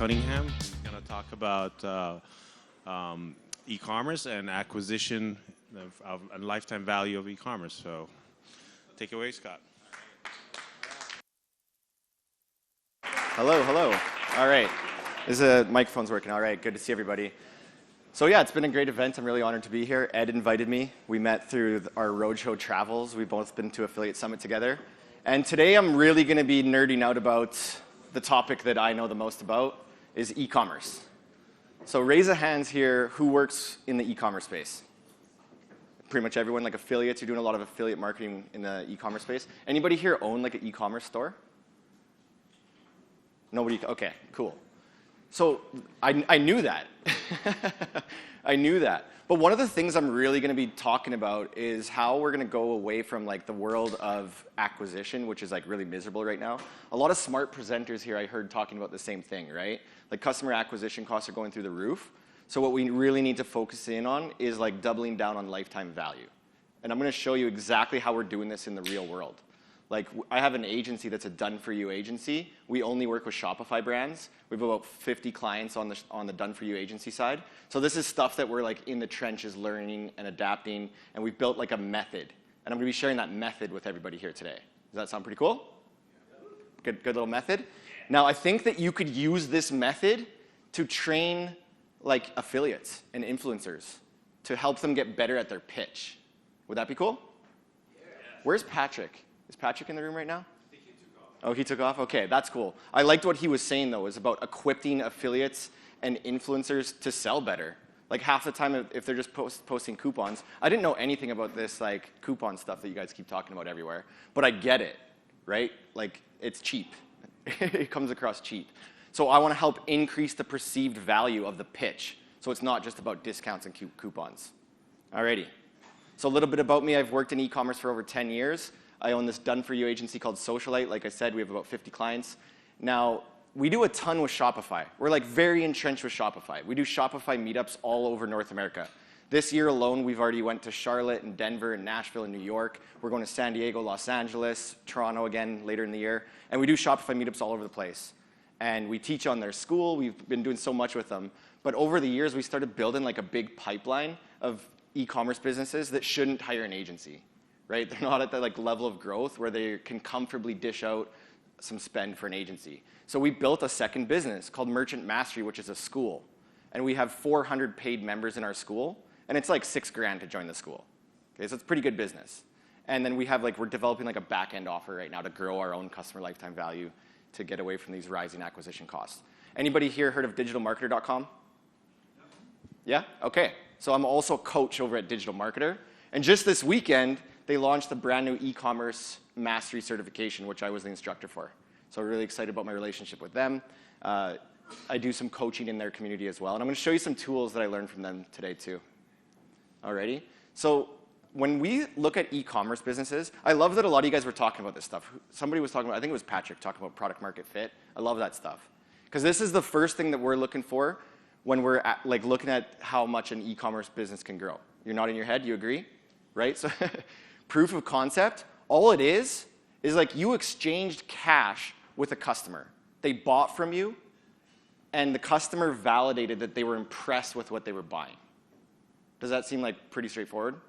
Cunningham. He's going to talk about e-commerce and acquisition and lifetime value of e-commerce. So take it away, Scott. Hello, hello. All right. Microphone's working. All right, good to see everybody. So yeah, it's been a great event. I'm really honored to be here. Ed invited me. We met through our roadshow travels. We've both been to Affiliate Summit together. And today I'm really going to be nerding out about the topic that I know the most about, is e-commerce. So raise a hands here who works in the e-commerce space. Pretty much everyone, like affiliates. You're doing a lot of affiliate marketing in the e-commerce space. Anybody here own like an e-commerce store? Nobody? Okay, cool. So I knew that. I knew that. But one of the things I'm really going to be talking about is how we're going to go away from like the world of acquisition, which is like really miserable right now. A lot of smart presenters here I heard talking about the same thing, right? Like customer acquisition costs are going through the roof. So what we really need to focus in on is like doubling down on lifetime value. And I'm going to show you exactly how we're doing this in the real world. Like, I have an agency that's a done-for-you agency. We only work with Shopify brands. We have about 50 clients on the done-for-you agency side. So this is stuff that we're like in the trenches learning and adapting, and we've built like a method. And I'm going to be sharing that method with everybody here today. Does that sound pretty cool? Good little method. Now, I think that you could use this method to train like affiliates and influencers to help them get better at their pitch. Would that be cool? Yeah. Where's Patrick? Is Patrick in the room right now? I think he took off. Oh, he took off? Okay, that's cool. I liked what he was saying, though, is about equipping affiliates and influencers to sell better. Like half the time, if they're just posting coupons, I didn't know anything about this like coupon stuff that you guys keep talking about everywhere, but I get it, right? Like, it's cheap. It comes across cheap. So I want to help increase the perceived value of the pitch, so it's not just about discounts and coupons. Alrighty. So a little bit about me. I've worked in e-commerce for over 10 years. I own this done-for-you agency called Socialite. Like I said, we have about 50 clients. Now, we do a ton with Shopify. We're like very entrenched with Shopify. We do Shopify meetups all over North America. This year alone, we've already went to Charlotte and Denver and Nashville and New York. We're going to San Diego, Los Angeles, Toronto again later in the year. And we do Shopify meetups all over the place. And we teach on their school. We've been doing so much with them. But over the years, we started building like a big pipeline of e-commerce businesses that shouldn't hire an agency. Right? They're not at that like level of growth where they can comfortably dish out some spend for an agency. So we built a second business called Merchant Mastery, which is a school. And we have 400 paid members in our school, and it's like $6,000 to join the school. Okay, so it's pretty good business. And then we're developing like a back-end offer right now to grow our own customer lifetime value to get away from these rising acquisition costs. Anybody here heard of digitalmarketer.com? Yeah? Okay. So I'm also a coach over at Digital Marketer. And just this weekend, they launched a brand new e-commerce mastery certification, which I was the instructor for. So I'm really excited about my relationship with them. I do some coaching in their community as well. And I'm going to show you some tools that I learned from them today, too. Alrighty? So when we look at e-commerce businesses, I love that a lot of you guys were talking about this stuff. Somebody was talking about, I think it was Patrick, talking about product market fit. I love that stuff. Because this is the first thing that we're looking for when we're looking at how much an e-commerce business can grow. You're nodding your head, you agree? Right? So proof of concept, all it is like you exchanged cash with a customer. They bought from you, and the customer validated that they were impressed with what they were buying. Does that seem like pretty straightforward?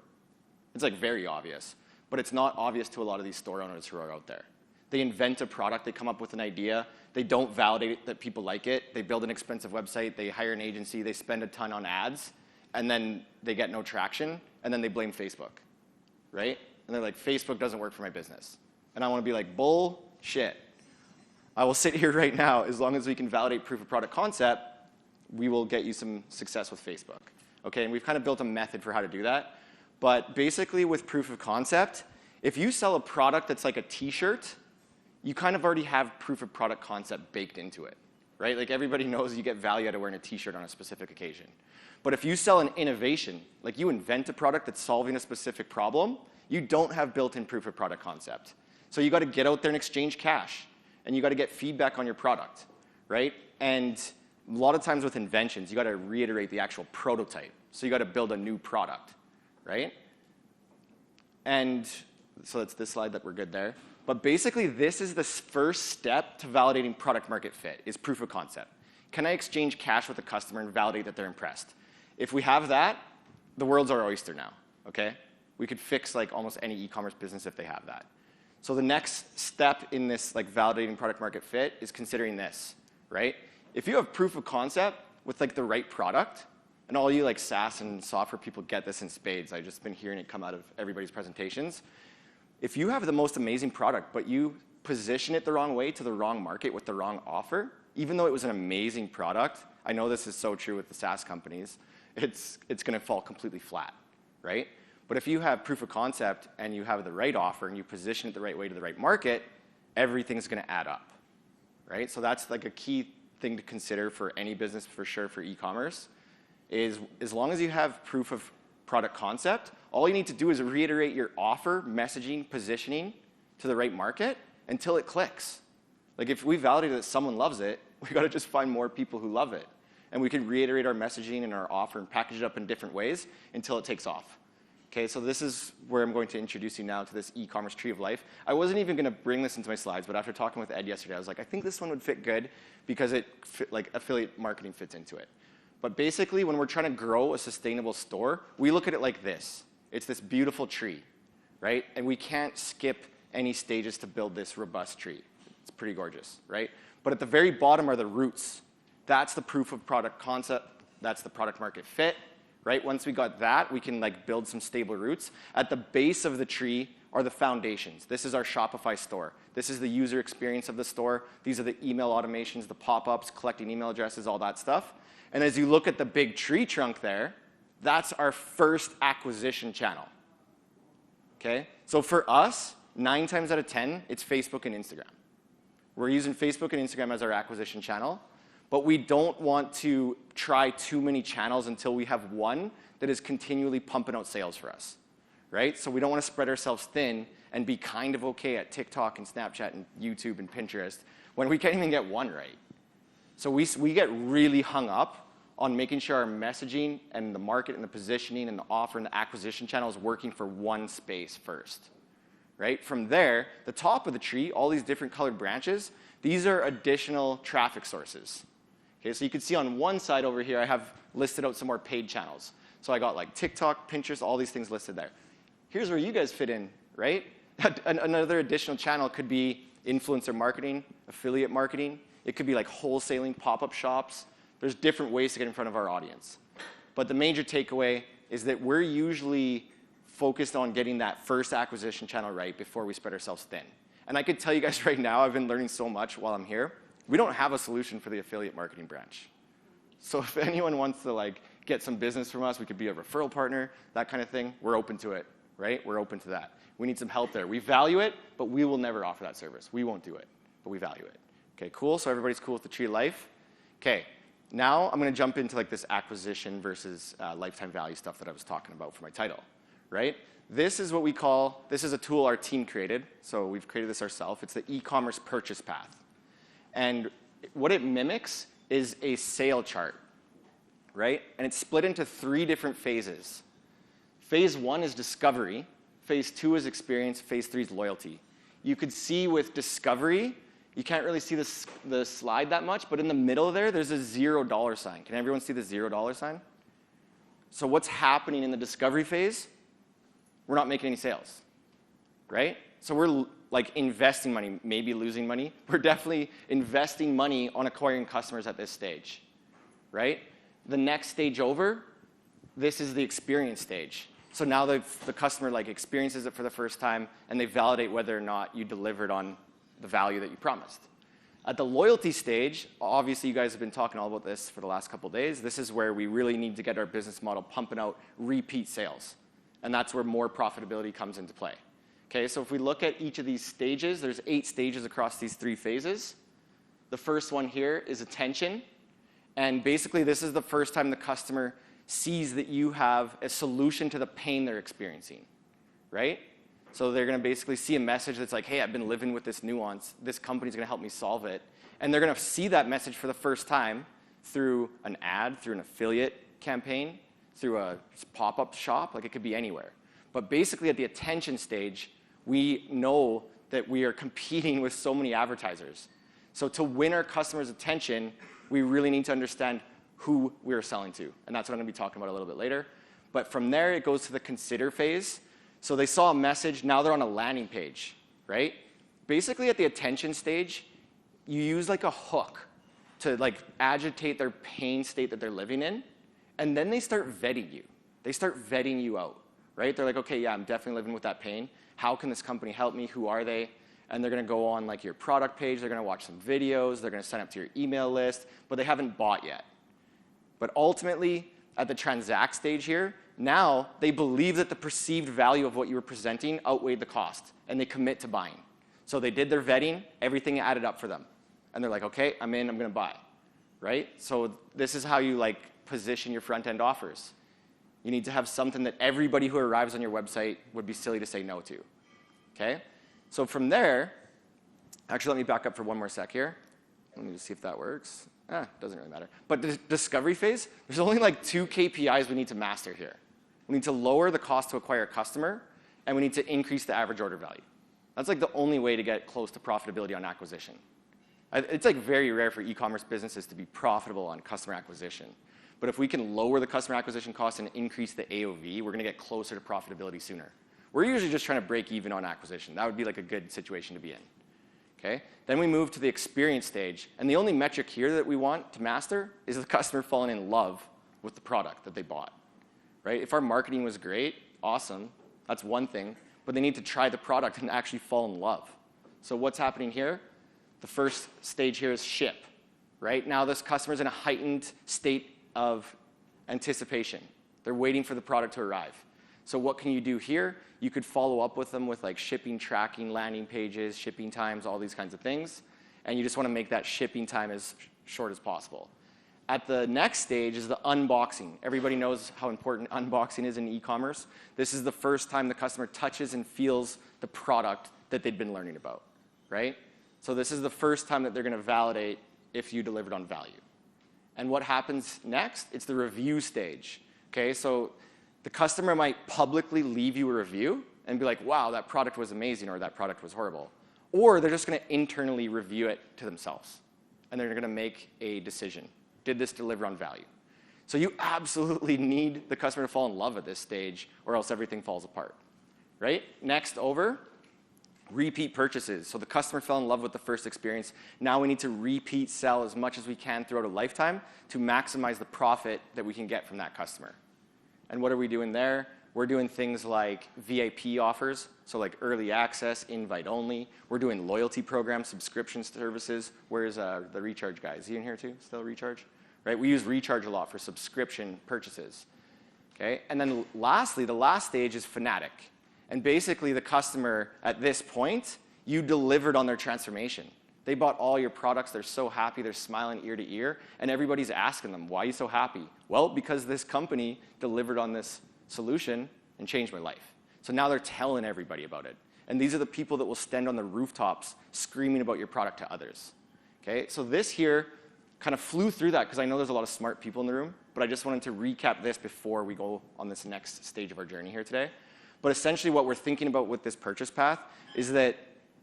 It's like very obvious, but it's not obvious to a lot of these store owners who are out there. They invent a product, they come up with an idea, they don't validate that people like it, they build an expensive website, they hire an agency, they spend a ton on ads, and then they get no traction, and then they blame Facebook, right? And they're like, Facebook doesn't work for my business. And I want to be like, bullshit. I will sit here right now, as long as we can validate proof of product concept, we will get you some success with Facebook. Okay, and we've kind of built a method for how to do that. But basically with proof of concept, if you sell a product that's like a t-shirt, you kind of already have proof of product concept baked into it, right? Like everybody knows you get value out of wearing a t-shirt on a specific occasion. But if you sell an innovation, like you invent a product that's solving a specific problem, you don't have built-in proof of product concept. So you got to get out there and exchange cash, and you got to get feedback on your product, right? And a lot of times with inventions, you got to reiterate the actual prototype. So you got to build a new product, right? And so that's this slide that we're good there. But basically, this is the first step to validating product market fit, is proof of concept. can I exchange cash with a customer and validate that they're impressed? If we have that, the world's our oyster now, okay? We could fix like almost any e-commerce business if they have that. So the next step in this like validating product market fit is considering this, right? If you have proof of concept with like the right product, and all you like SaaS and software people get this in spades. I've just been hearing it come out of everybody's presentations. If you have the most amazing product, but you position it the wrong way to the wrong market with the wrong offer, even though it was an amazing product, I know this is so true with the SaaS companies, it's going to fall completely flat, right? But if you have proof of concept and you have the right offer and you position it the right way to the right market, everything's going to add up, right? So that's like a key thing to consider for any business, for sure, for e-commerce, is as long as you have proof of product concept, all you need to do is reiterate your offer, messaging, positioning to the right market until it clicks. Like if we validate that someone loves it, we got to just find more people who love it. And we can reiterate our messaging and our offer and package it up in different ways until it takes off. Okay, so this is where I'm going to introduce you now to this e-commerce tree of life. I wasn't even going to bring this into my slides, but after talking with Ed yesterday, I was like, I think this one would fit good because like affiliate marketing fits into it. But basically, when we're trying to grow a sustainable store, we look at it like this. It's this beautiful tree, right? And we can't skip any stages to build this robust tree. It's pretty gorgeous, right? But at the very bottom are the roots. That's the proof of product concept. That's the product market fit, right? Once we got that, we can like build some stable roots. At the base of the tree are the foundations. This is our Shopify store. This is the user experience of the store. These are the email automations, the pop-ups, collecting email addresses, all that stuff. And as you look at the big tree trunk there, that's our first acquisition channel, okay? So for us, 9 times out of 10, it's Facebook and Instagram. We're using Facebook and Instagram as our acquisition channel, but we don't want to try too many channels until we have one that is continually pumping out sales for us, right? So we don't want to spread ourselves thin and be kind of okay at TikTok and Snapchat and YouTube and Pinterest when we can't even get one right. So we get really hung up on making sure our messaging and the market and the positioning and the offer and the acquisition channel is working for one space first, right? From there, the top of the tree, all these different colored branches, these are additional traffic sources. Okay, so you can see on one side over here, I have listed out some more paid channels. So I got like TikTok, Pinterest, all these things listed there. Here's where you guys fit in, right? Another additional channel could be influencer marketing, affiliate marketing. It could be like wholesaling, pop-up shops. There's different ways to get in front of our audience. But the major takeaway is that we're usually focused on getting that first acquisition channel right before we spread ourselves thin. And I could tell you guys right now, I've been learning so much while I'm here. We don't have a solution for the affiliate marketing branch. So if anyone wants to like get some business from us, we could be a referral partner, that kind of thing, we're open to it, right? We're open to that. We need some help there. We value it, but we will never offer that service. We won't do it, but we value it. Okay, cool, so everybody's cool with the tree of life? Okay, now I'm gonna jump into like this acquisition versus lifetime value stuff that I was talking about for my title, right? This is what we call, this is a tool our team created, so we've created this ourselves. It's the e-commerce purchase path. And what it mimics is a sale chart, right? And it's split into 3 different phases. Phase 1 is discovery, phase 2 is experience, phase 3 is loyalty. You could see with discovery, you can't really see the slide that much, but in the middle there, there's a $0 sign. Can everyone see the $0 sign? So what's happening in the discovery phase? We're not making any sales, right? So we're like investing money, maybe losing money. We're definitely investing money on acquiring customers at this stage, right? The next stage over, this is the experience stage. So now the customer like experiences it for the first time, and they validate whether or not you delivered on the value that you promised. At the loyalty stage, obviously you guys have been talking all about this for the last couple of days. This is where we really need to get our business model pumping out repeat sales. And that's where more profitability comes into play. Okay, so if we look at each of these stages, there's 8 stages across these 3 phases. The first one here is attention. And basically this is the first time the customer sees that you have a solution to the pain they're experiencing, right? So they're going to basically see a message that's like, hey, I've been living with this nuance. This company's going to help me solve it. And they're going to see that message for the first time through an ad, through an affiliate campaign, through a pop-up shop. Like it could be anywhere. But basically at the attention stage, we know that we are competing with so many advertisers. So to win our customers' attention, we really need to understand who we're selling to. And that's what I'm going to be talking about a little bit later. But from there, it goes to the consider phase. So they saw a message. Now they're on a landing page, right? Basically, at the attention stage, you use like a hook to like agitate their pain state that they're living in. And then they start vetting you. They start vetting you out, right? They're like, okay, yeah, I'm definitely living with that pain. How can this company help me? Who are they? And they're going to go on like your product page. They're going to watch some videos. They're going to sign up to your email list. But they haven't bought yet. But ultimately, at the transact stage here, now they believe that the perceived value of what you were presenting outweighed the cost. And they commit to buying. So they did their vetting. Everything added up for them. And they're like, okay, I'm in. I'm going to buy. Right? So this is how you like position your front-end offers. You need to have something that everybody who arrives on your website would be silly to say no to. Okay? So from there, actually let me back up for one more sec here. Let me just see if that works. Doesn't really matter. But the discovery phase, there's only like 2 KPIs we need to master here. We need to lower the cost to acquire a customer, and we need to increase the average order value. That's like the only way to get close to profitability on acquisition. It's like very rare for e-commerce businesses to be profitable on customer acquisition. But if we can lower the customer acquisition cost and increase the AOV, we're going to get closer to profitability sooner. We're usually just trying to break even on acquisition. That would be like a good situation to be in. Okay? Then we move to the experience stage. And the only metric here that we want to master is the customer falling in love with the product that they bought. Right? If our marketing was great, awesome. That's one thing. But they need to try the product and actually fall in love. So what's happening here? The first stage here is ship. Right? Now this customer's in a heightened state of anticipation. They're waiting for the product to arrive. So what can you do here? You could follow up with them with like shipping tracking, landing pages, shipping times, all these kinds of things. And you just want to make that shipping time as short as possible. At the next stage is the unboxing. Everybody knows how important unboxing is in e-commerce. This is the first time the customer touches and feels the product that they've been learning about, right? So this is the first time that they're going to validate if you delivered on value. And what happens next? It's the review stage. Okay, so the customer might publicly leave you a review and be like, wow, that product was amazing or that product was horrible. Or they're just going to internally review it to themselves. And they're going to make a decision. Did this deliver on value? So you absolutely need the customer to fall in love at this stage or else everything falls apart. Right? Next over, repeat purchases. So the customer fell in love with the first experience. Now we need to repeat sell as much as we can throughout a lifetime to maximize the profit that we can get from that customer. And what are we doing there? We're doing things like VIP offers, so like early access, invite only. We're doing loyalty programs, subscription services. Where's the Recharge guy? Is he in here too? Still Recharge? Right? We use Recharge a lot for subscription purchases. Okay? And then lastly, the last stage is Fanatic. And basically the customer at this point, you delivered on their transformation. They bought all your products. They're so happy. They're smiling ear to ear. And everybody's asking them, why are you so happy? Well, because this company delivered on this solution and changed my life. So now they're telling everybody about it. And these are the people that will stand on the rooftops screaming about your product to others. Okay? So this here kind of flew through that because I know there's a lot of smart people in the room. But I just wanted to recap this before we go on this next stage of our journey here today. But essentially what we're thinking about with this purchase path is that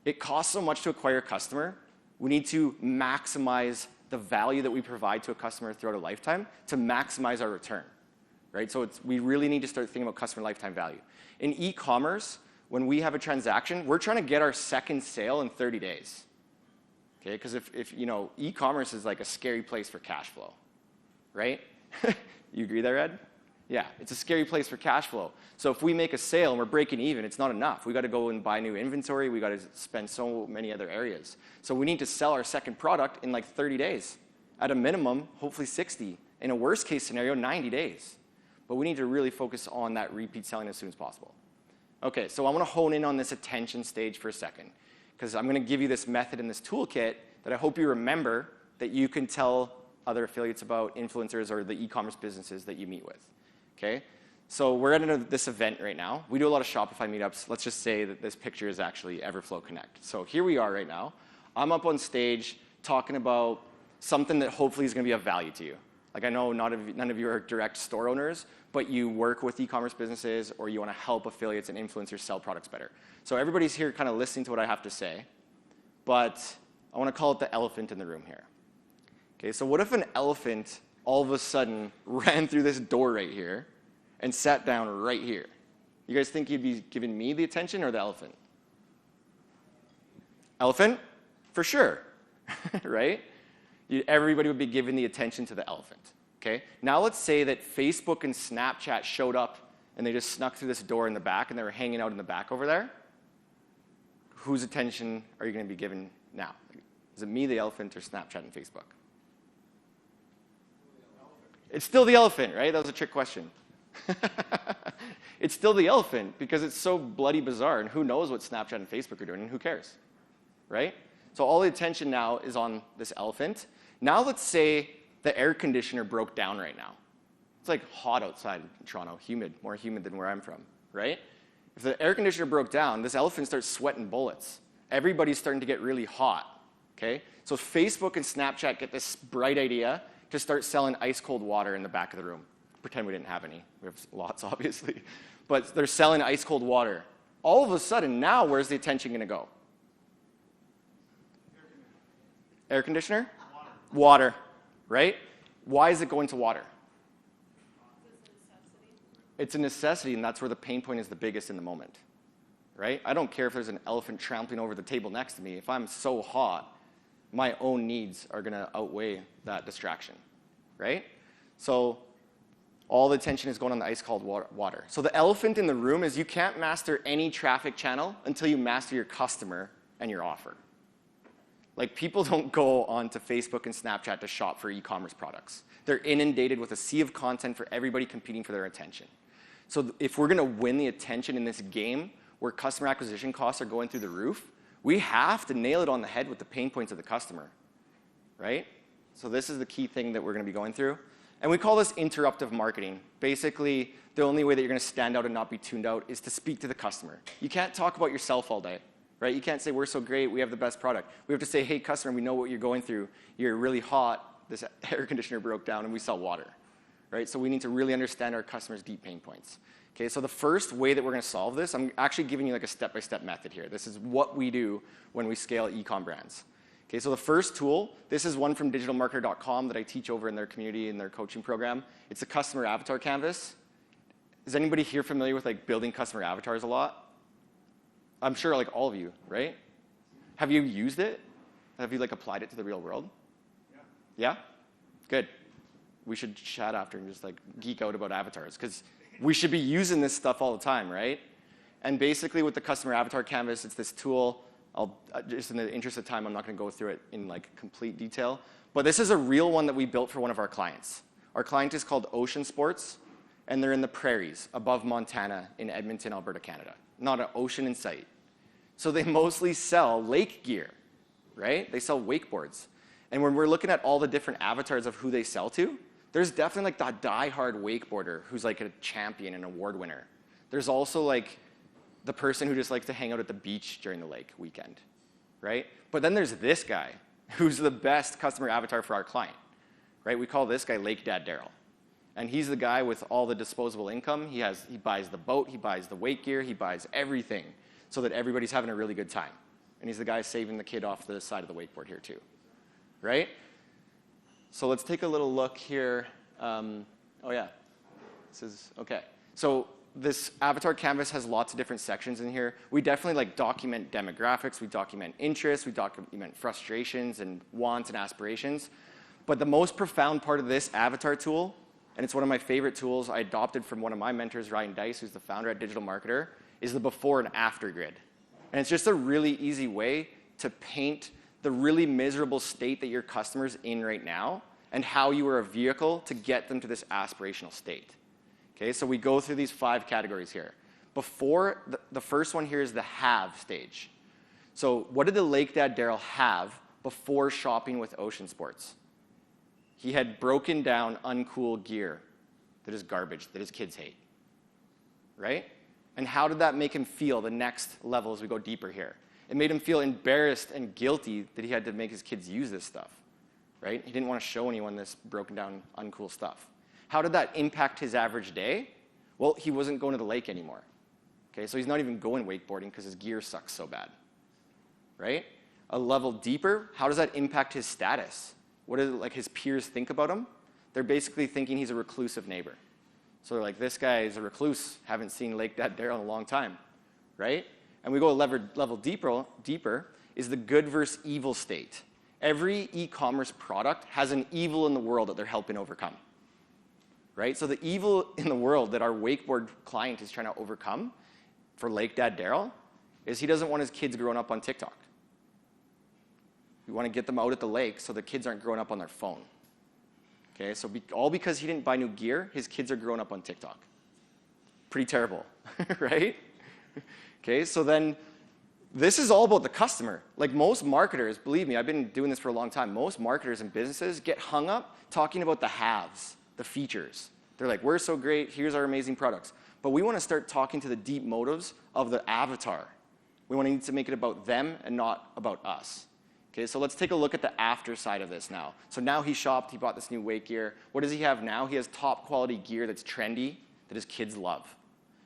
it costs so much to acquire a customer. We need to maximize the value that we provide to a customer throughout a lifetime to maximize our return. Right? So we really need to start thinking about customer lifetime value. In e-commerce, when we have a transaction, we're trying to get our second sale in 30 days. Okay? Because if you know, e-commerce is like a scary place for cash flow. Right? You agree there, Ed? Yeah, it's a scary place for cash flow. So if we make a sale and we're breaking even, it's not enough. We got to go and buy new inventory. We got to spend so many other areas. So we need to sell our second product in like 30 days. At a minimum, hopefully 60. In a worst case scenario, 90 days. But we need to really focus on that repeat selling as soon as possible. Okay, so I want to hone in on this attention stage for a second. Because I'm going to give you this method in this toolkit that I hope you remember that you can tell other affiliates about, influencers, or the e-commerce businesses that you meet with. Okay? So we're at this event right now. We do a lot of Shopify meetups. Let's just say that this picture is actually Everflow Connect. So here we are right now. I'm up on stage talking about something that hopefully is going to be of value to you. Like I know none of you are direct store owners, but you work with e-commerce businesses or you want to help affiliates and influencers sell products better. So everybody's here kind of listening to what I have to say, but I want to call it the elephant in the room here. Okay, so what if an elephant all of a sudden ran through this door right here and sat down right here? You guys think you'd be giving me the attention or the elephant? Elephant? For sure, right? Everybody would be giving the attention to the elephant, okay? Now let's say that Facebook and Snapchat showed up and they just snuck through this door in the back and they were hanging out in the back over there. Whose attention are you going to be giving now? Is it me, the elephant, or Snapchat and Facebook? It's still the elephant, right? That was a trick question. It's still the elephant because it's so bloody bizarre, and who knows what Snapchat and Facebook are doing, and who cares, right? So all the attention now is on this elephant. Now let's say the air conditioner broke down right now. It's like hot outside in Toronto, humid, more humid than where I'm from, right? If the air conditioner broke down, this elephant starts sweating bullets. Everybody's starting to get really hot, okay? So Facebook and Snapchat get this bright idea to start selling ice-cold water in the back of the room. Pretend we didn't have any. We have lots, obviously. But they're selling ice-cold water. All of a sudden, now where's the attention going to go? Air conditioner? Water, right? Why is it going to water? It's a necessity, and that's where the pain point is the biggest in the moment, right? I don't care if there's an elephant trampling over the table next to me. If I'm so hot, my own needs are going to outweigh that distraction, right? So all the attention is going on the ice-cold water. So the elephant in the room is you can't master any traffic channel until you master your customer and your offer. Like, people don't go onto Facebook and Snapchat to shop for e-commerce products. They're inundated with a sea of content for everybody competing for their attention. So if we're going to win the attention in this game where customer acquisition costs are going through the roof, we have to nail it on the head with the pain points of the customer, right? So this is the key thing that we're going to be going through. And we call this interruptive marketing. Basically, the only way that you're going to stand out and not be tuned out is to speak to the customer. You can't talk about yourself all day, right? You can't say, we're so great, we have the best product. We have to say, hey, customer, we know what you're going through. You're really hot, this air conditioner broke down, and we sell water, right? So we need to really understand our customers' deep pain points. Okay, so the first way that we're going to solve this, I'm actually giving you like a step-by-step method here. This is what we do when we scale e-com brands. Okay, so the first tool, this is one from digitalmarketer.com that I teach over in their community in their coaching program. It's a customer avatar canvas. Is anybody here familiar with like building customer avatars a lot? I'm sure like all of you, right? Have you used it? Have you like applied it to the real world? Yeah. Yeah? Good. We should chat after and just like geek out about avatars because we should be using this stuff all the time, right? And basically with the customer avatar canvas, it's this tool. I'll just in the interest of time, I'm not going to go through it in like complete detail. But this is a real one that we built for one of our clients. Our client is called Ocean Sports, and they're in the prairies above Montana in Edmonton, Alberta, Canada. Not an ocean in sight. So they mostly sell lake gear, right? They sell wakeboards. And when we're looking at all the different avatars of who they sell to, there's definitely like that die-hard wakeboarder who's like a champion and award winner. There's also like the person who just likes to hang out at the beach during the lake weekend, right? But then there's this guy who's the best customer avatar for our client, right? We call this guy Lake Dad Daryl. And he's the guy with all the disposable income. He buys the boat, he buys the wake gear, he buys everything so that everybody's having a really good time. And he's the guy saving the kid off the side of the wakeboard here too, right? So let's take a little look here. Oh yeah, this is, okay. So this avatar canvas has lots of different sections in here. We definitely like document demographics, we document interests, we document frustrations and wants and aspirations. But the most profound part of this avatar tool, and it's one of my favorite tools I adopted from one of my mentors, Ryan Dice, who's the founder at Digital Marketer, is the before and after grid. And it's just a really easy way to paint the really miserable state that your customer's in right now and how you are a vehicle to get them to this aspirational state. Okay, so we go through these 5 categories here. Before, the first one here is the have stage. So what did the Lake Dad Daryl have before shopping with Ocean Sports? He had broken down, uncool gear that is garbage, that his kids hate, right? And how did that make him feel the next level as we go deeper here? It made him feel embarrassed and guilty that he had to make his kids use this stuff, right? He didn't want to show anyone this broken down, uncool stuff. How did that impact his average day? Well, he wasn't going to the lake anymore. Okay, so he's not even going wakeboarding because his gear sucks so bad, right? A level deeper, how does that impact his status? what do like his peers think about him? They're basically thinking he's a reclusive neighbor. So they're like, this guy is a recluse, haven't seen Lake Dad Daryl in a long time, right? And we go a level deeper is the good versus evil state. Every e-commerce product has an evil in the world that they're helping overcome, right? So the evil in the world that our wakeboard client is trying to overcome for Lake Dad Daryl is he doesn't want his kids growing up on TikTok. We want to get them out at the lake so the kids aren't growing up on their phone. Okay, so all because he didn't buy new gear, his kids are growing up on TikTok. Pretty terrible, right? Okay, so then this is all about the customer. Like most marketers, believe me, I've been doing this for a long time. Most marketers and businesses get hung up talking about the haves, the features. They're like, we're so great, here's our amazing products. But we want to start talking to the deep motives of the avatar. We want to need to make it about them and not about us. Okay, so let's take a look at the after side of this now. So now he shopped, he bought this new wake gear. What does he have now? He has top quality gear that's trendy, that his kids love.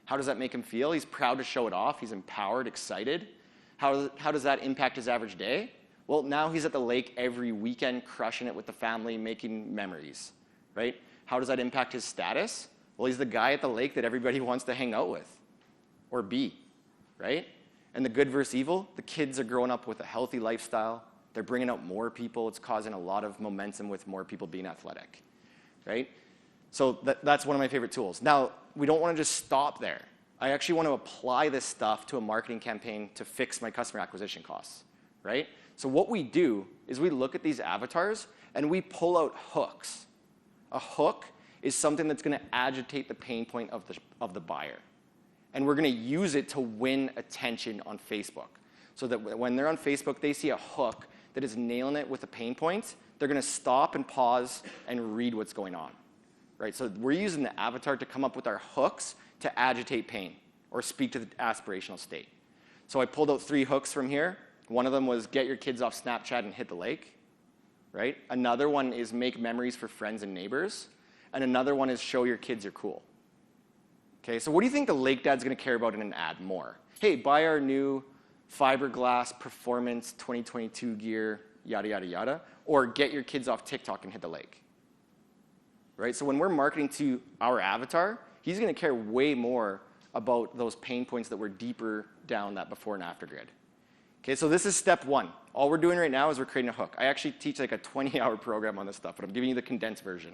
How does that make him feel? He's proud to show it off. He's empowered, excited. How does that impact his average day? Well, now he's at the lake every weekend, crushing it with the family, making memories, right? How does that impact his status? Well, he's the guy at the lake that everybody wants to hang out with or be, right? And the good versus evil, the kids are growing up with a healthy lifestyle. They're bringing out more people. It's causing a lot of momentum with more people being athletic, right? So that's one of my favorite tools. Now, we don't want to just stop there. I actually want to apply this stuff to a marketing campaign to fix my customer acquisition costs, right? So what we do is we look at these avatars and we pull out hooks. A hook is something that's going to agitate the pain point of the buyer. And we're going to use it to win attention on Facebook. So that when they're on Facebook, they see a hook that is nailing it with a pain point, they're going to stop and pause and read what's going on, right? So we're using the avatar to come up with our hooks to agitate pain or speak to the aspirational state. So I pulled out 3 hooks from here. One of them was get your kids off Snapchat and hit the lake, right? Another one is make memories for friends and neighbors. And another one is show your kids you're cool. Okay, so what do you think the lake dad's going to care about in an ad more? Hey, buy our new fiberglass performance 2022 gear, yada, yada, yada, or get your kids off TikTok and hit the lake, right? So when we're marketing to our avatar, he's going to care way more about those pain points that were deeper down that before and after grid. Okay, so this is step 1. All we're doing right now is we're creating a hook. I actually teach like a 20-hour program on this stuff, but I'm giving you the condensed version.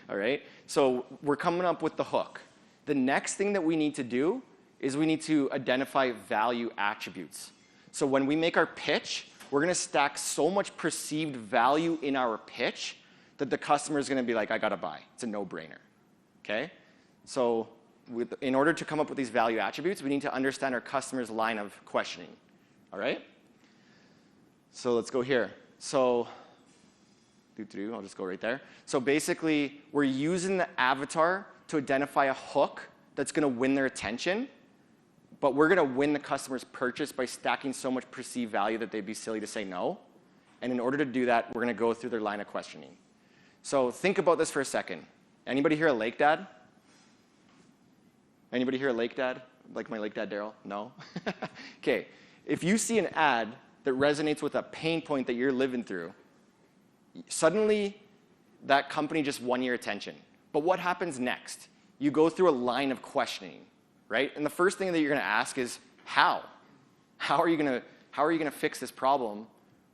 All right, so we're coming up with the hook. The next thing that we need to do is we need to identify value attributes. So when we make our pitch, we're going to stack so much perceived value in our pitch that the customer is going to be like, I got to buy. It's a no-brainer. Okay? So in order to come up with these value attributes, we need to understand our customer's line of questioning. All right? So let's go here. So I'll just go right there. So basically, we're using the avatar to identify a hook that's going to win their attention, but we're going to win the customer's purchase by stacking so much perceived value that they'd be silly to say no. And in order to do that, we're going to go through their line of questioning. So think about this for a second. Anybody here a lake dad? Anybody here a lake dad? Like my Lake Dad Daryl? No? Okay. If you see an ad that resonates with a pain point that you're living through, suddenly that company just won your attention. But what happens next? You go through a line of questioning, right? And the first thing that you're going to ask is, how? How are you going to fix this problem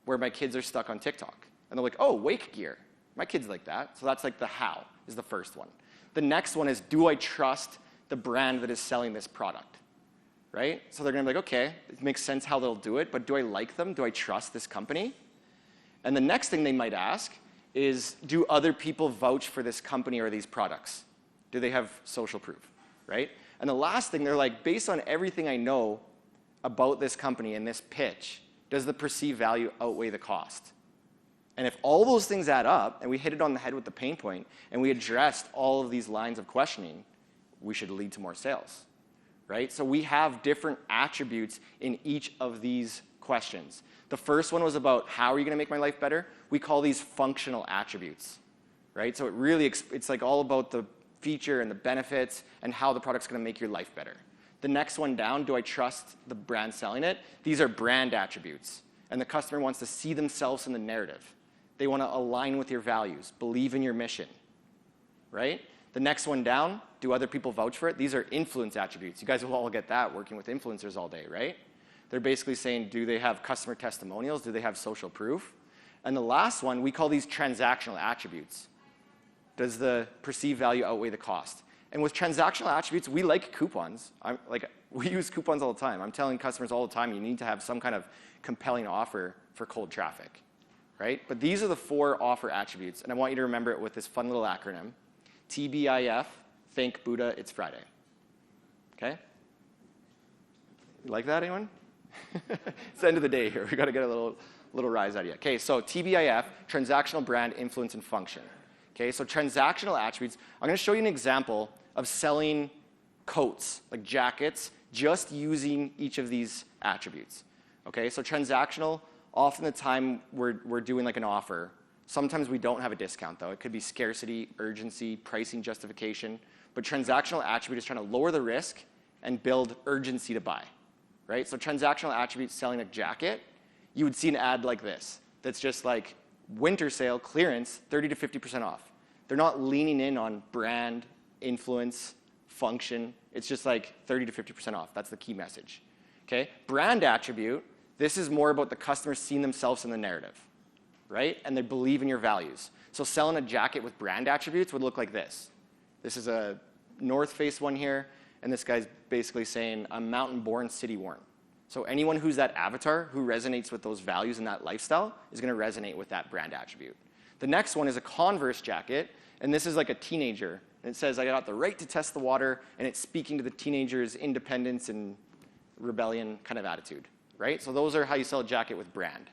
where my kids are stuck on TikTok? And they're like, oh, wake gear. My kids like that. So that's like the how is the first one. The next one is, do I trust the brand that is selling this product? Right? So they're going to be like, okay, it makes sense how they'll do it, but do I like them? Do I trust this company? And the next thing they might ask is, do other people vouch for this company or these products? Do they have social proof, right? And the last thing, they're like, based on everything I know about this company and this pitch, does the perceived value outweigh the cost? And if all those things add up, and we hit it on the head with the pain point, and we addressed all of these lines of questioning, we should lead to more sales, right? So we have different attributes in each of these questions. The first one was about, how are you going to make my life better? We call these functional attributes, right? So it's like all about the feature and the benefits and how the product's going to make your life better. The next one down, do I trust the brand selling it? These are brand attributes. And the customer wants to see themselves in the narrative. They want to align with your values, believe in your mission, right? The next one down, do other people vouch for it? These are influence attributes. You guys will all get that working with influencers all day, right? They're basically saying, do they have customer testimonials? Do they have social proof? And the last one, we call these transactional attributes. Does the perceived value outweigh the cost? And with transactional attributes, we like coupons. We use coupons all the time. I'm telling customers all the time, you need to have some kind of compelling offer for cold traffic, right? But these are the 4 offer attributes, and I want you to remember it with this fun little acronym. TBIF, thank Buddha, it's Friday. Okay? You like that, anyone? It's the end of the day here. We've got to get a little rise out of you. Okay, so TBIF, transactional, brand, influence, and function. Okay, so transactional attributes. I'm going to show you an example of selling coats, like jackets, just using each of these attributes. Okay, so transactional, often the time we're doing like an offer. Sometimes we don't have a discount though. It could be scarcity, urgency, pricing justification. But transactional attribute is trying to lower the risk and build urgency to buy. Right? So transactional attributes selling a jacket, you would see an ad like this. That's just like winter sale, clearance, 30 to 50% off. They're not leaning in on brand, influence, function. It's just like 30 to 50% off. That's the key message. Okay? Brand attribute, this is more about the customer seeing themselves in the narrative. Right? And they believe in your values. So selling a jacket with brand attributes would look like this. This is a North Face one here, and this guy's basically saying, I'm mountain-born, city-worn. So anyone who's that avatar, who resonates with those values and that lifestyle, is going to resonate with that brand attribute. The next one is a Converse jacket, and this is like a teenager. And it says, I got the right to test the water, and it's speaking to the teenager's independence and rebellion kind of attitude. Right? So those are how you sell a jacket with brand.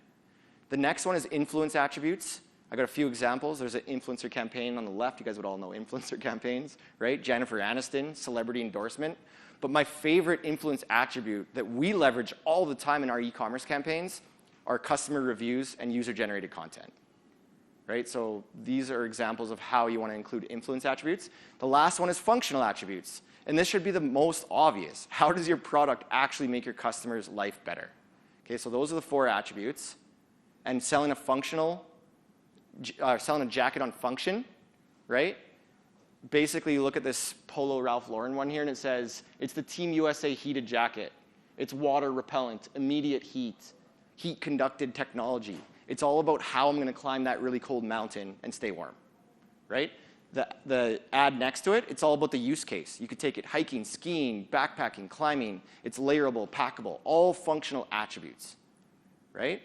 The next one is influence attributes. I got a few examples. There's an influencer campaign on the left. You guys would all know influencer campaigns, right? Jennifer Aniston, celebrity endorsement. But my favorite influence attribute that we leverage all the time in our e-commerce campaigns are customer reviews and user-generated content, right? So these are examples of how you want to include influence attributes. The last one is functional attributes. And this should be the most obvious. How does your product actually make your customer's life better? Okay, so those are the 4 attributes. And selling a jacket on function, right? Basically, you look at this Polo Ralph Lauren one here, and it says, it's the Team USA heated jacket. It's water repellent, immediate heat, heat-conducted technology. It's all about how I'm going to climb that really cold mountain and stay warm, right? The ad next to it, it's all about the use case. You could take it hiking, skiing, backpacking, climbing. It's layerable, packable, all functional attributes, right?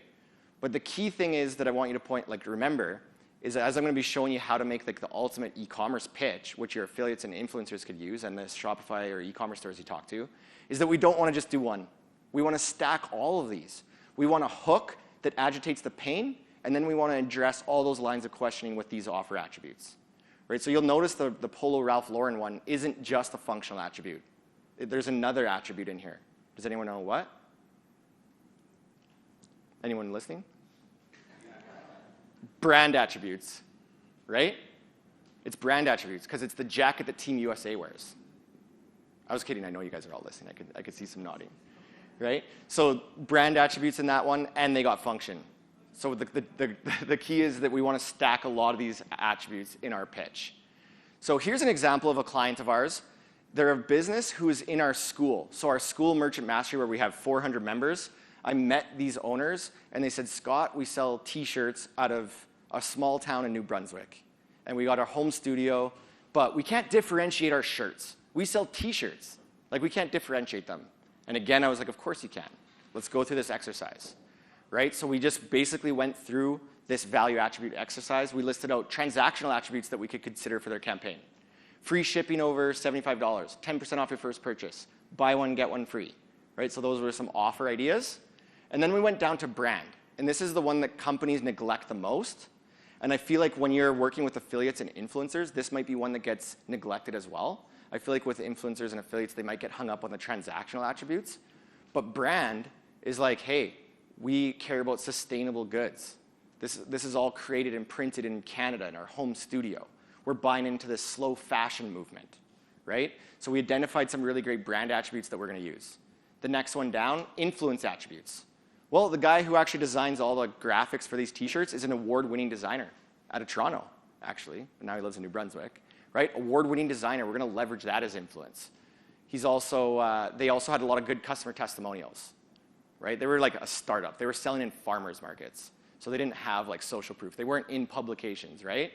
But the key thing is that I want you to remember, is that as I'm going to be showing you how to make the ultimate e-commerce pitch, which your affiliates and influencers could use, and the Shopify or e-commerce stores you talk to, is that we don't want to just do one. We want to stack all of these. We want a hook that agitates the pain, and then we want to address all those lines of questioning with these offer attributes. Right? So you'll notice the Polo Ralph Lauren one isn't just a functional attribute. There's another attribute in here. Does anyone know what? Anyone listening? Brand attributes, right? It's brand attributes because it's the jacket that Team USA wears. I was kidding. I know you guys are all listening. I could see some nodding, right? So brand attributes in that one, and they got function. So the key is that we want to stack a lot of these attributes in our pitch. So here's an example of a client of ours. They're a business who is in our school. So our school Merchant Mastery, where we have 400 members, I met these owners, and they said, Scott, we sell T-shirts out of a small town in New Brunswick. And we got our home studio, but we can't differentiate our shirts. We sell T-shirts. We can't differentiate them. And again, I was like, of course you can. Let's go through this exercise. Right? So we just basically went through this value attribute exercise. We listed out transactional attributes that we could consider for their campaign. Free shipping over $75, 10% off your first purchase, buy one, get one free. Right? So those were some offer ideas. And then we went down to brand. And this is the one that companies neglect the most. And I feel like when you're working with affiliates and influencers, this might be one that gets neglected as well. I feel like with influencers and affiliates, they might get hung up on the transactional attributes. But brand is like, hey, we care about sustainable goods. This is all created and printed in Canada in our home studio. We're buying into this slow fashion movement, right? So we identified some really great brand attributes that we're going to use. The next one down, influence attributes. Well, the guy who actually designs all the graphics for these t-shirts is an award-winning designer out of Toronto, actually. And now he lives in New Brunswick, right? Award-winning designer. We're going to leverage that as influence. He's also, they also had a lot of good customer testimonials, right? They were like a startup. They were selling in farmers markets. So they didn't have like social proof. They weren't in publications, right?